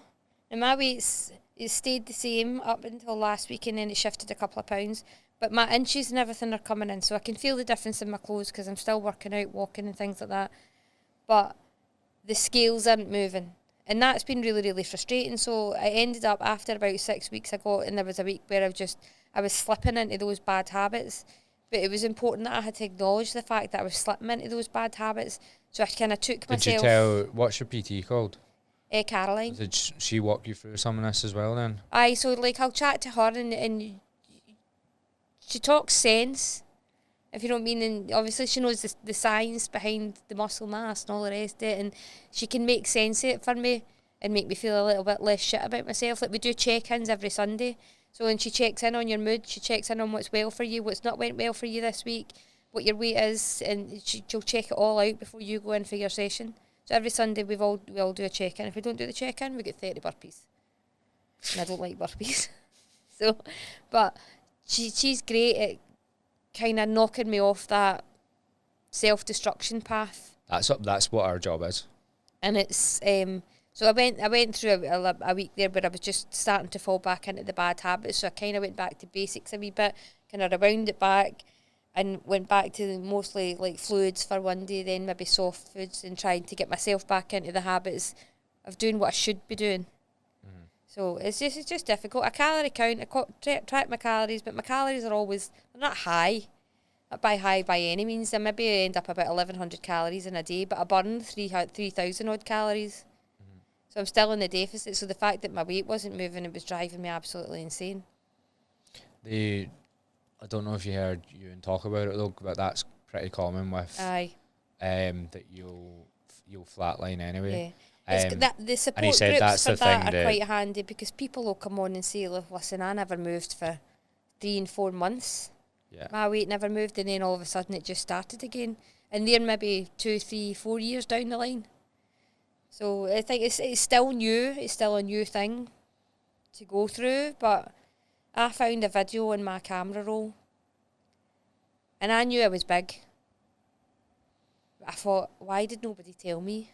and my weight's it stayed the same up until last week, and then it shifted a couple of pounds. But my inches and everything are coming in, so I can feel the difference in my clothes because I'm still working out, walking and things like that. But the scales aren't moving, and that's been really, really frustrating. So I ended up, after about 6 weeks ago, and there was a week where I was slipping into those bad habits. But it was important that I had to acknowledge the fact that I was slipping into those bad habits. So I kind of took myself... Did you tell, what's your PT called? Caroline. Did she walk you through some of this as well then? Aye, so like I'll chat to her, and she talks sense, if you know what I mean, and obviously she knows the science behind the muscle mass and all the rest of it, and she can make sense of it for me and make me feel a little bit less shit about myself. Like, we do check-ins every Sunday, so when she checks in on your mood, she checks in on what's well for you, what's not went well for you this week, what your weight is, and she'll check it all out before you go in for your session. So every Sunday we all do a check-in. If we don't do the check-in, we get 30 burpees. And I don't like burpees. So, but she's great at kind of knocking me off that self-destruction path. That's what our job is. And it's so I went through a week there where I was just starting to fall back into the bad habits. So I kind of went back to basics a wee bit, kind of rewound it back, and went back to mostly like fluids for one day, then maybe soft foods, and trying to get myself back into the habits of doing what I should be doing. So it's just difficult. A calorie count, I track my calories, but my calories are always, they're not high. Not high by any means. I maybe end up about 1,100 calories in a day, but I burn 3,000 odd calories. So I'm still in the deficit. So the fact that my weight wasn't moving, it was driving me absolutely insane. I don't know if you heard Ewan talk about it though, but that's pretty common with that you'll flatline anyway. Yeah. The support groups for that are quite handy, because people will come on and say, listen, I never moved for 3 and 4 months. Yeah. My weight never moved, and then all of a sudden it just started again. And they're maybe 2, 3, 4 years down the line. So I think it's still new. It's still a new thing to go through. But I found a video on my camera roll, and I knew I was big. I thought, why did nobody tell me?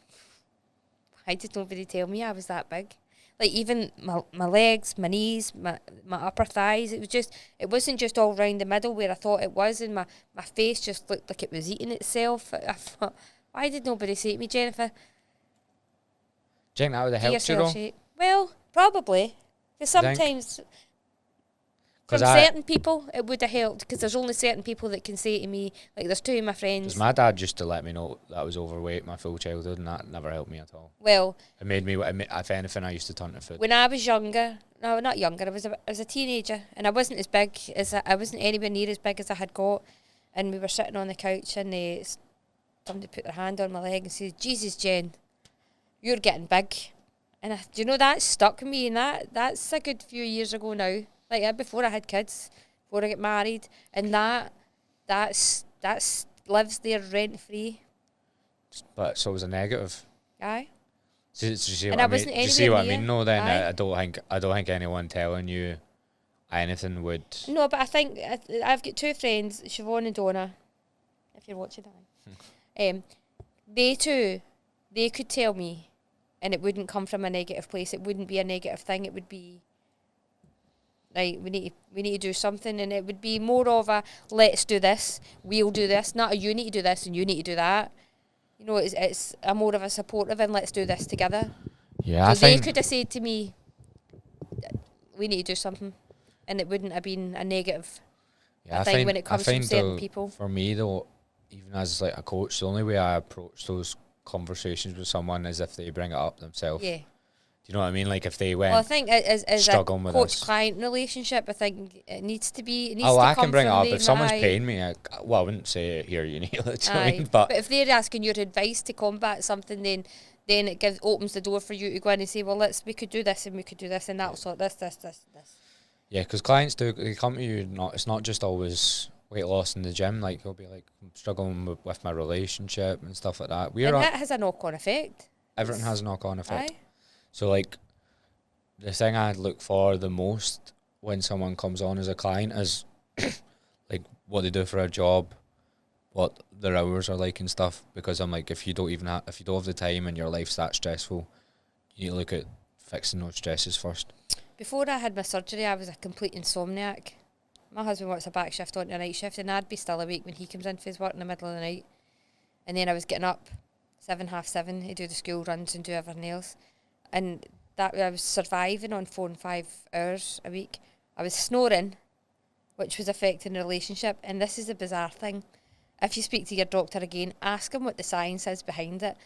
Why did nobody tell me I was that big? Like, even my legs, my knees, my upper thighs, it wasn't just all round the middle where I thought it was, and my face just looked like it was eating itself. I thought, why did nobody say to me, Jennifer? Do you think that would have helped you though? Shape? Well, probably. Because sometimes from certain people it would have helped, because there's only certain people that can say to me, like there's 2 of my friends. Because my dad used to let me know that I was overweight my full childhood, and that never helped me at all. Well, it made me, if anything, I used to turn to food. When I was younger, no, not younger, I was a teenager, and I wasn't as big as I wasn't anywhere near as big as I had got, and we were sitting on the couch, and somebody put their hand on my leg and said, Jesus, Jen, you're getting big. And do you know, that stuck with me, and that's a good few years ago now. Like, before I had kids, before I get married, and that's lives there rent free. But so it was a negative. Aye. Do you see what and I mean? Do you see what I mean? No, then I don't think anyone telling you anything would. No, but I think I've got 2 friends, Siobhan and Donna. If you're watching that, they could tell me, and it wouldn't come from a negative place. It wouldn't be a negative thing. It would be, right, we need to do something, and it would be more of a, let's do this, we'll do this, not a you need to do this and you need to do that. You know, it's a more of a supportive and let's do this together. Yeah, so they could have said to me, we need to do something, and it wouldn't have been a negative thing when it comes from certain people. For me though, even as like a coach, the only way I approach those conversations with someone is if they bring it up themselves. Yeah. Do you know what I mean? Like if they went, well, I think as a struggling with coach-client relationship, I think it needs to be. It needs oh, to I come can bring it from up them, if someone's aye. paying me. I wouldn't say here you need it. Do you know what I Aye. mean? But if they're asking your advice to combat something, then it opens the door for you to go in and say, well, we could do this and we could do this and that'll sort this. yeah, because clients they come to you. It's not just always weight loss in the gym. Like they'll be like, I'm struggling with my relationship and stuff like that. That has a knock-on effect. Everything has a knock-on effect. Aye. So like, the thing I look for the most when someone comes on as a client is like what they do for a job, what their hours are like and stuff. Because I'm like, if you don't have the time and your life's that stressful, you need to look at fixing those stresses first. Before I had my surgery, I was a complete insomniac. My husband works a back shift onto a night shift, and I'd be still awake when he comes in for his work in the middle of the night. And then I was getting up 7:30 to do the school runs and do everything else. And that I was surviving on 4 and 5 hours a week. I was snoring, which was affecting the relationship. And this is a bizarre thing. If you speak to your doctor again, ask him what the science is behind it.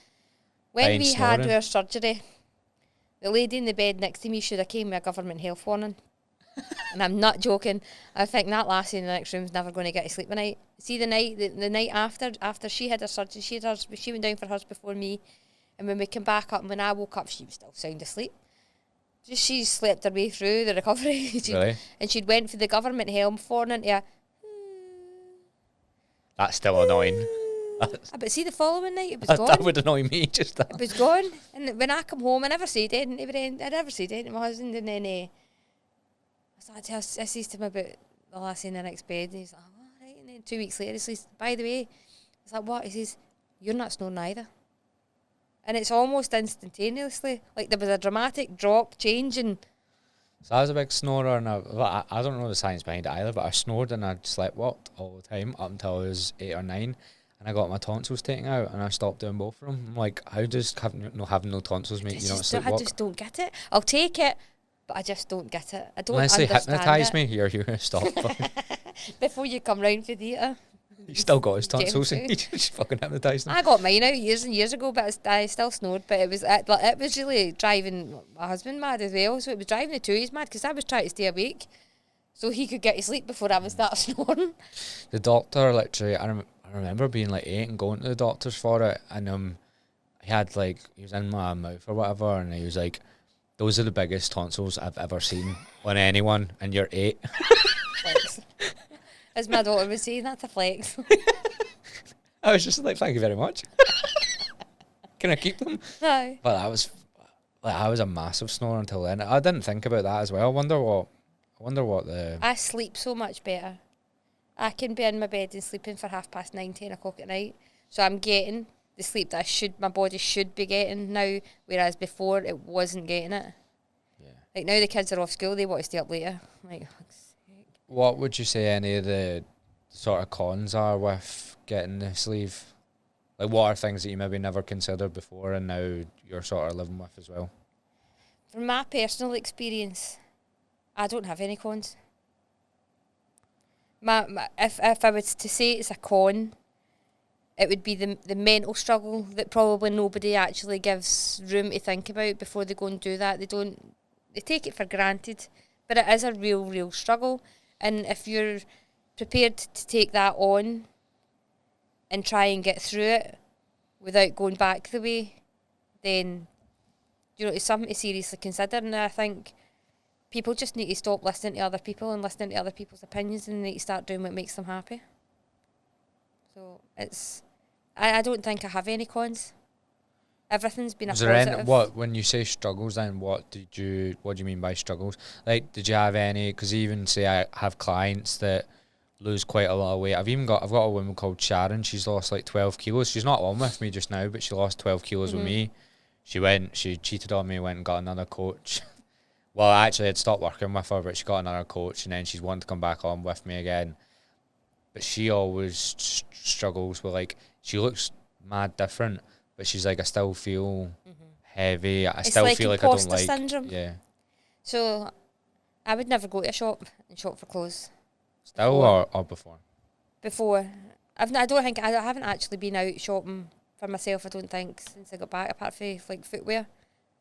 When we had our surgery, the lady in the bed next to me should have came with a government health warning. And I'm not joking. I think that lassie in the next room's never going to get to sleep at night. See, the night after she had her surgery, she went down for hers before me. And when we came back up, and when I woke up, she was still sound asleep. She slept her way through the recovery. Really? And she'd went for the government health warning to That's still annoying. but see, the following night, it was gone. That would annoy me, just that. It was gone. And when I come home, I never said anything. I never said anything to my husband. And then I says to him about the lassie in the next bed. And he's like, all right. And then 2 weeks later, he says, by the way, it's like, what? He says, you're not snoring either. And it's almost instantaneously. Like there was a dramatic drop, change, and... So I was a big snorer, and I don't know the science behind it either, but I snored and I sleepwalked all the time up until I was 8 or 9. And I got my tonsils taken out, and I stopped doing both of them. I'm like, how does having no tonsils make you not sleepwalk? I just don't get it. I'll take it, but I just don't get it. I don't Unless they understand hypnotise it. me, you're going to stop. Before you come round for theatre. He still got his tonsils, Gem and he just fucking hypnotised them. I got mine out years and years ago, but I still snored. But it was really driving my husband mad as well. So it was driving the two of us mad, because I was trying to stay awake so he could get to sleep before I would start snoring. The doctor, literally, I remember being like 8 and going to the doctors for it, and he was in my mouth or whatever, and he was like, those are the biggest tonsils I've ever seen on anyone, and you're 8. Flex. As my daughter would say, that's a flex. I was just like, thank you very much. Can I keep them? No. But I was a massive snorer until then. I didn't think about that as well. I wonder what the... I sleep so much better. I can be in my bed and sleeping for 9:30, 10 o'clock at night. So I'm getting the sleep that my body should be getting now, whereas before it wasn't getting it. Yeah. Like now the kids are off school, they want to stay up later. I'm like, fuck's sake. What would you say any of the sort of cons are with getting the sleeve? Like, what are things that you maybe never considered before and now you're sort of living with as well? From my personal experience, I don't have any cons. If I was to say it's a con, it would be the mental struggle that probably nobody actually gives room to think about before they go and do that. They take it for granted, but it is a real struggle. And if you're prepared to take that on and try and get through it without going back the way, then it's something to seriously consider. And I think people just need to stop listening to other people and listening to other people's opinions, and they need to start doing what makes them happy. So I don't think I have any cons. Everything's been a positive. When you say struggles, then what do you mean by struggles? Like, did you have any? Because even say I have clients that lose quite a lot of weight. I've got a woman called Sharon. She's lost like 12 kilos. She's not on with me just now, but she lost 12 kilos with me. She cheated on me, went and got another coach. Well, I actually had stopped working with her, but she got another coach, and then she's wanted to come back on with me again. But she always struggles with, like, she looks mad different, but she's like, I still feel heavy. I still like feel like I don't imposter like. syndrome. Yeah. So I would never go to a shop and shop for clothes. Still or before? Before. I haven't actually been out shopping for myself, I don't think, since I got back, apart from like footwear.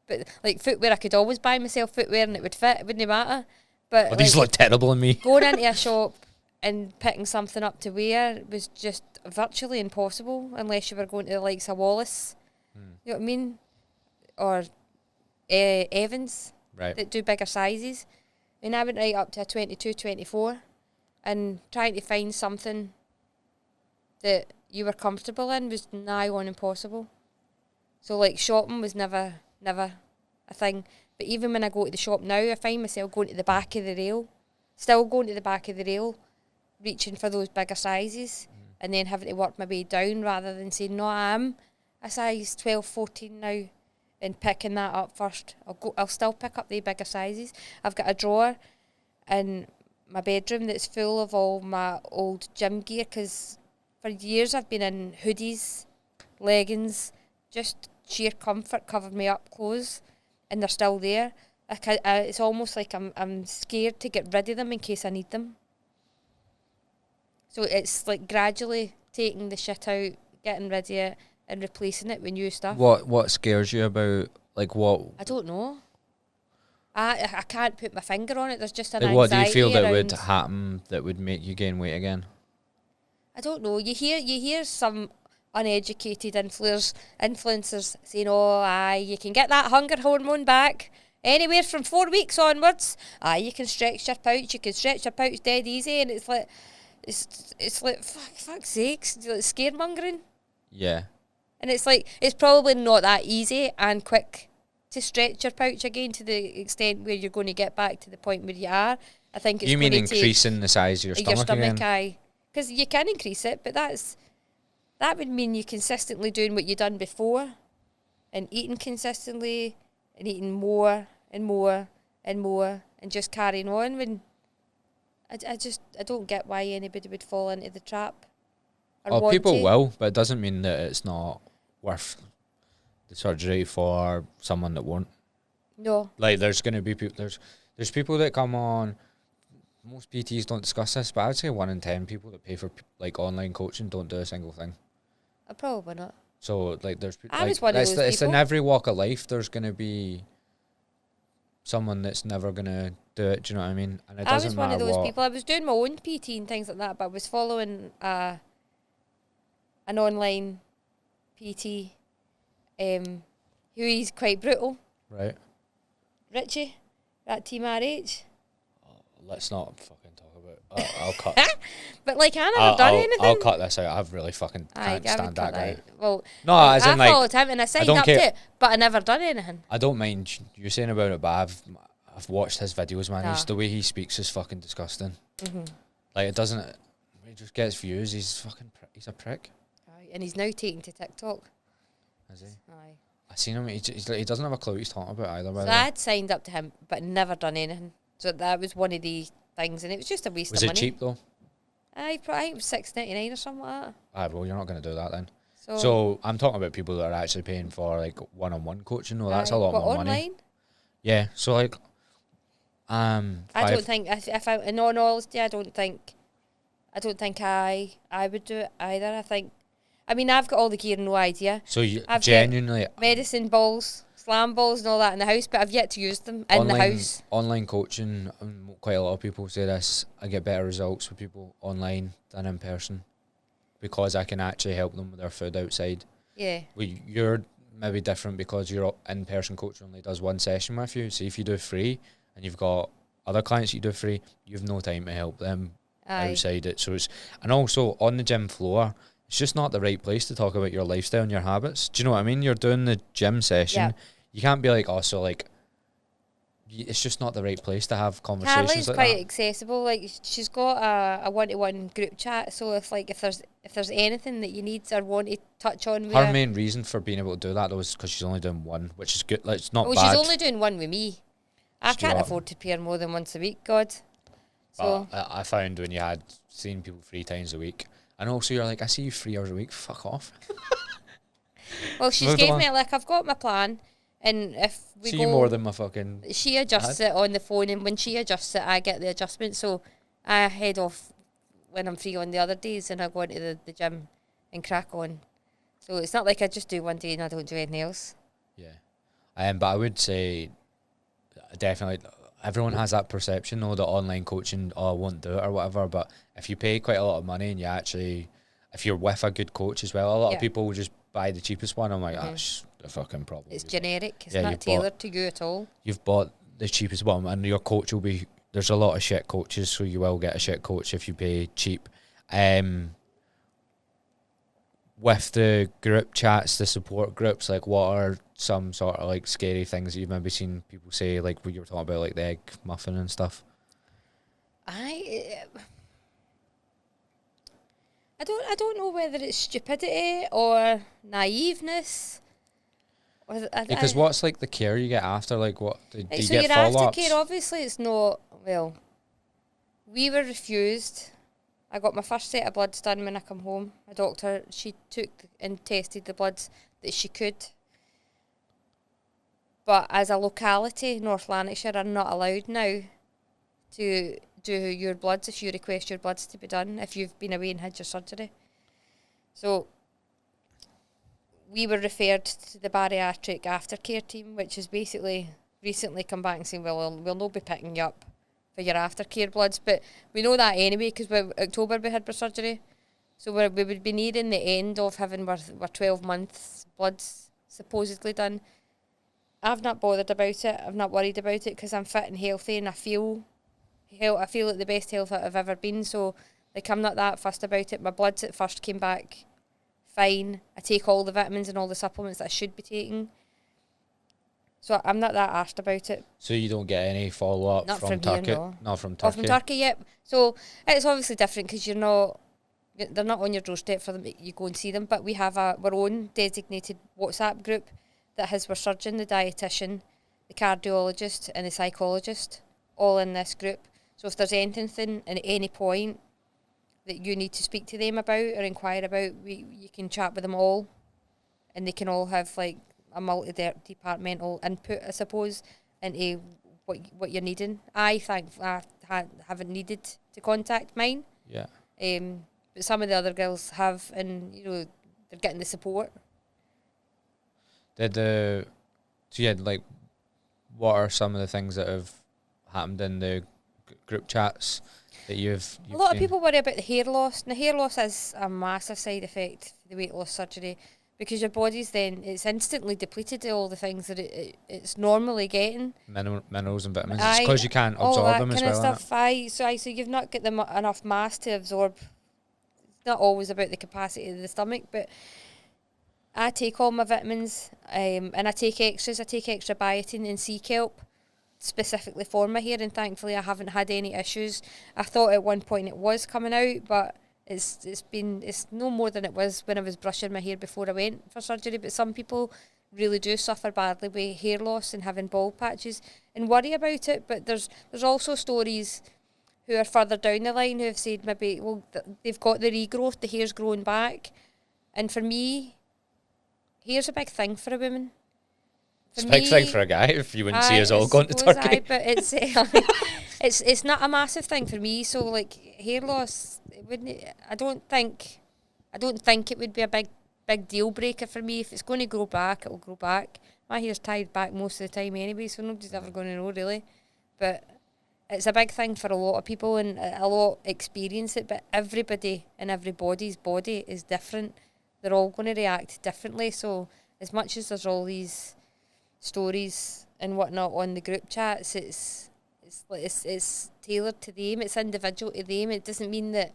But like footwear, I could always buy myself footwear and it would fit. It wouldn't matter. But Well, these look terrible on me. Going into a shop and picking something up to wear was just virtually impossible unless you were going to the likes of Wallace. You know what I mean? Or Evans, Right. that do bigger sizes. And I went right up to a 22, 24 and trying to find something that you were comfortable in was nigh on impossible. So like shopping was never a thing. But even when I go to the shop now, I find myself going to the back of the rail, still going to the back of the rail, reaching for those bigger sizes and then having to work my way down rather than saying, no, I am a size 12, 14 now and picking that up first. I'll still pick up the bigger sizes. I've got a drawer in my bedroom that's full of all my old gym gear because for years I've been in hoodies, leggings, just sheer comfort, covered me up clothes, and they're still there. It's almost like I'm scared to get rid of them in case I need them. So it's like gradually taking the shit out, getting rid of it, and replacing it with new stuff. What scares you about, like, what? I don't know. I can't put my finger on it. There's just an Like, anxiety what do you feel that around. would happen that would make you gain weight again? I don't know. You hear some uneducated influencers saying, "Oh, aye, you can get that hunger hormone back anywhere from 4 weeks onwards. Aye, you can stretch your pouch. You can stretch your pouch dead easy." And it's like fuck's sakes, it's like scaremongering. Yeah. And it's like it's probably not that easy and quick to stretch your pouch again to the extent where you're going to get back to the point where you are. I think it's You mean going to increasing the size of your stomach again? aye. Because you can increase it, but that would mean you consistently doing what you done before and eating consistently and eating more and more and more and just carrying on. When I don't get why anybody would fall into the trap. Or Well, people to. will, but it doesn't mean that it's not worth the surgery for someone that won't. No. Like, there's going to be people, there's people that come on. Most PTs don't discuss this, but I would say 1 in 10 people that pay for like online coaching don't do a single thing. Probably not. So like, there's I was one of those it's in people. every walk of life. There's going to be someone that's never going to do it. Do you know what I mean? And it I doesn't was one of matter those what. people. I was doing my own PT and things like that, but I was following an online PT who is quite brutal. Right. Richie at Team RH. Let's not fucking talk about. I'll cut. But like I never done anything. I'll cut this out. I really fucking Aye, can't I would stand cut that guy. out. Well, No, like, as in I like, followed him and I signed don't up care. to it, but I never done anything. I don't mind you saying about it, but I've watched his videos, man. Nah. The way he speaks is fucking disgusting. Mm-hmm. Like, it doesn't. He just gets views. He's he's a prick. Aye, and he's now taking to TikTok. Is he? Aye. I seen him. He doesn't have a clue what he's talking about either. By So the I way. had signed up to him, but never done anything. So that was one of the things, and it was just a waste Was of it money. cheap though? I think it was $6.99 or something like that. Ah, well, you're not going to do that then. So, So I'm talking about people that are actually paying for like one-on-one coaching. No, that's a lot but more online, money. Yeah. So like, I don't think if I in all honesty, I don't think I would do it either. I mean I've got all the gear, no idea. So you I've got genuinely medicine balls, slam balls, and all that in the house, but I've yet to use them in the house. Online coaching, quite a lot of people say this, I get better results with people online than in person because I can actually help them with their food outside. Yeah. Well, you're maybe different because your in-person coach only does one session with you. So if you do free and you've got other clients you do free, you've no time to help them Aye. outside it. So and also on the gym floor, it's just not the right place to talk about your lifestyle and your habits. Do you know what I mean? You're doing the gym session. Yeah. You can't be like, oh, so like, it's just not the right place to have conversations Carly's like quite that. accessible. Like she's got a one-to-one group chat. So if there's anything that you need or want to touch on, with Her her, main reason for being able to do that though is because she's only doing one, which is good. Like it's not well, bad. she's only doing one with me. I Straight can't up. afford to pay her more than once a week. God. So But I found when you had seen people 3 times a week, and also you're like, I see you 3 hours a week. Fuck off. well, she's Moved gave on. me like I've got my plan, and if we See go you more than my fucking. she adjusts it on the phone, and when she adjusts it, I get the adjustment. So I head off when I'm free on the other days, and I go into the gym and crack on. So it's not like I just do one day and I don't do anything else. Yeah. But I would say definitely everyone has that perception though that online coaching, I won't do it or whatever. But if you pay quite a lot of money and you actually, if you're with a good coach as well, a lot of people will just buy the cheapest one. I'm like, that's the fucking problem. It's generic. It's Yeah, not you've tailored to you at all. You've bought the cheapest one, and your coach will be. There's a lot of shit coaches, so you will get a shit coach if you pay cheap. With the group chats, the support groups, like what are some sort of like scary things that you've maybe seen people say, like what you were talking about, like the egg muffin and stuff? I don't know whether it's stupidity or naiveness. Or Because what's like the care you get after? Like what do you so get your follow-ups? aftercare, obviously, it's not well. We were refused. I got my first set of bloods done when I come home. A doctor, she took and tested the bloods that she could. But as a locality, North Lanarkshire are not allowed now to do your bloods if you request your bloods to be done if you've been away and had your surgery. So we were referred to the bariatric aftercare team, which has basically recently come back and saying, well, we'll not be picking you up for your aftercare bloods. But we know that anyway because October we had our surgery. So we would be nearing the end of having our 12 months bloods supposedly done. I've not bothered about it. I've not worried about it because I'm fit and healthy and I feel at the best health I've ever been. So like I'm not that fussed about it. My bloods at first came back fine. I take all the vitamins and all the supplements that I should be taking. So I'm not that arsed about it. So you don't get any follow-up Not from from Turkey? here, no. Not from Oh, Turkey? from Turkey, yep. So it's obviously different because they're not on your doorstep for them. You go and see them, but we have our own designated WhatsApp group that has our surgeon, the dietitian, the cardiologist, and the psychologist all in this group. So if there's anything at any point that you need to speak to them about or inquire about, you can chat with them all, and they can all have like a multi-departmental input, I suppose, into what you're needing. I haven't needed to contact mine. Yeah. But some of the other girls have, and they're getting the support. Like, what are some of the things that have happened in the group chats that you've A lot seen? of people worry about the hair loss. And the hair loss is a massive side effect for the weight loss surgery because your body's then, it's instantly depleted of all the things that it's normally getting. Minerals and vitamins. It's because you can't all absorb that them as kind well. of stuff. So you've not got enough mass to absorb. It's not always about the capacity of the stomach, but I take all my vitamins and I take extras. I take extra biotin and sea kelp specifically for my hair, and thankfully I haven't had any issues. I thought at one point it was coming out, but it's no more than it was when I was brushing my hair before I went for surgery. But some people really do suffer badly with hair loss and having bald patches and worry about it. But there's also stories who are further down the line who have said maybe they've got the regrowth, the hair's growing back, and for me, hair's a big thing for a woman. It's a big thing for a guy if you wouldn't see us all going to Turkey. But it's it's not a massive thing for me. So like hair loss, it wouldn't. I don't think it would be a big deal breaker for me. If it's going to grow back, it'll grow back. My hair's tied back most of the time anyway, so nobody's ever going to know really. But it's a big thing for a lot of people, and a lot experience it. But everybody and everybody's body is different. They're all going to react differently. So as much as there's all these stories and whatnot on the group chats, it's tailored to them. It's individual to them. It doesn't mean that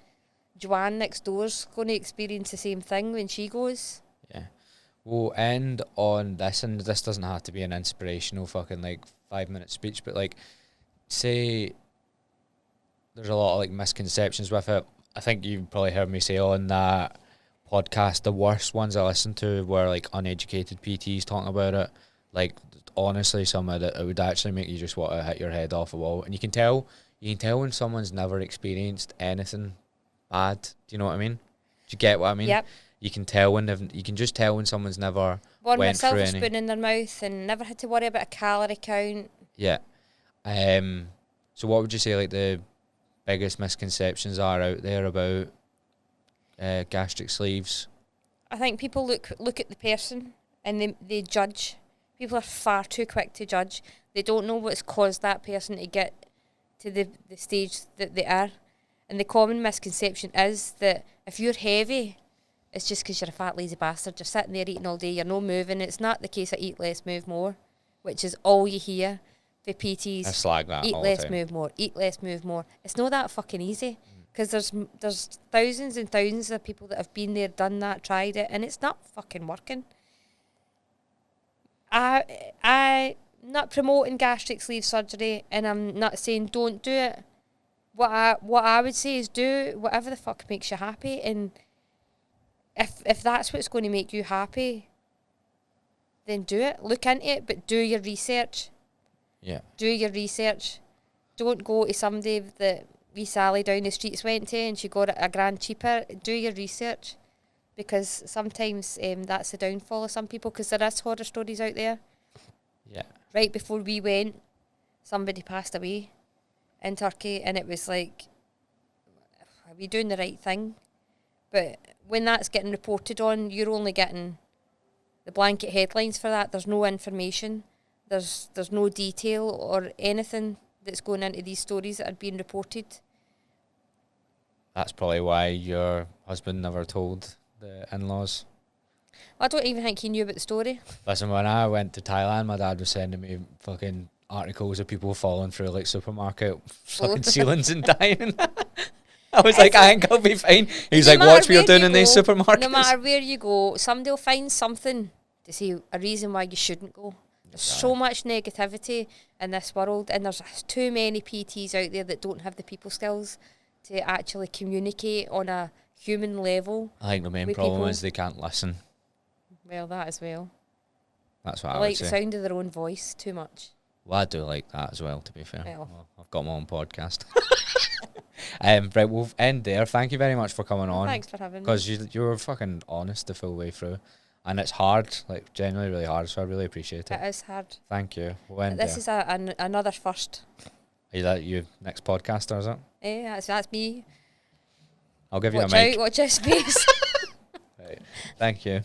Joanne next door's going to experience the same thing when she goes. Yeah. we'll end on this, and this doesn't have to be an inspirational fucking like 5-minute speech, but like, say there's a lot of like misconceptions with it. I think you've probably heard me say on that podcast, the worst ones I listened to were like uneducated PTs talking about it. Like, honestly, some of it would actually make you just want to hit your head off a wall. And you can tell when someone's never experienced anything bad. Do you know what I mean? Do you get what I mean? Yep. You can tell you can just tell when someone's never Born with went a silver through any. spoon in their mouth and never had to worry about a calorie count. Yeah. So what would you say like the biggest misconceptions are out there about gastric sleeves? I think people look at the person and they judge. People are far too quick to judge. They don't know what's caused that person to get to the stage that they are. And the common misconception is that if you're heavy, it's just because you're a fat, lazy bastard. You're sitting there eating all day, you're not moving. It's not the case of eat less, move more, which is all you hear for PTs. I slag that Eat all less, the time. move more. Eat less, move more. It's not that fucking easy. Because there's thousands and thousands of people that have been there, done that, tried it, and it's not fucking working. I'm not promoting gastric sleeve surgery, and I'm not saying don't do it. What I would say is do whatever the fuck makes you happy, and if that's what's going to make you happy, then do it. Look into it, but do your research. Yeah. Do your research. Don't go to somebody that wee Sally down the streets went to and she got it $1,000 cheaper. Do your research, because sometimes that's the downfall of some people, because there is horror stories out there. Yeah. Right before we went, somebody passed away in Turkey, and it was like, are we doing the right thing? But when that's getting reported on, you're only getting the blanket headlines for that. There's no information. There's no detail or anything that's going into these stories that are being reported. That's probably why your husband never told the in-laws. I don't even think he knew about the story. Listen, when I went to Thailand, my dad was sending me fucking articles of people falling through like supermarket fucking ceilings and dying. I was like, I think I'll be fine. He was like, watch what you're doing in these supermarkets. No matter where you go, somebody will find something to say a reason why you shouldn't go. There's so much negativity in this world, and there's too many PTs out there that don't have the people skills to actually communicate on a human level. I think the main problem is they can't listen. Well, that as well. That's what I They would like the say. sound of their own voice too much. Well, I do like that as well, to be fair. Well. I've got my own podcast. Right, we'll end there. Thank you very much for coming on. Thanks for having me. Because you were fucking honest the full way through. And it's hard, like genuinely really hard, so I really appreciate it. It is hard. Thank you. We'll end This there. is another first. Is that you next podcaster, is it? That's me. I'll give you a mic. Watch out, space. Right. Thank you.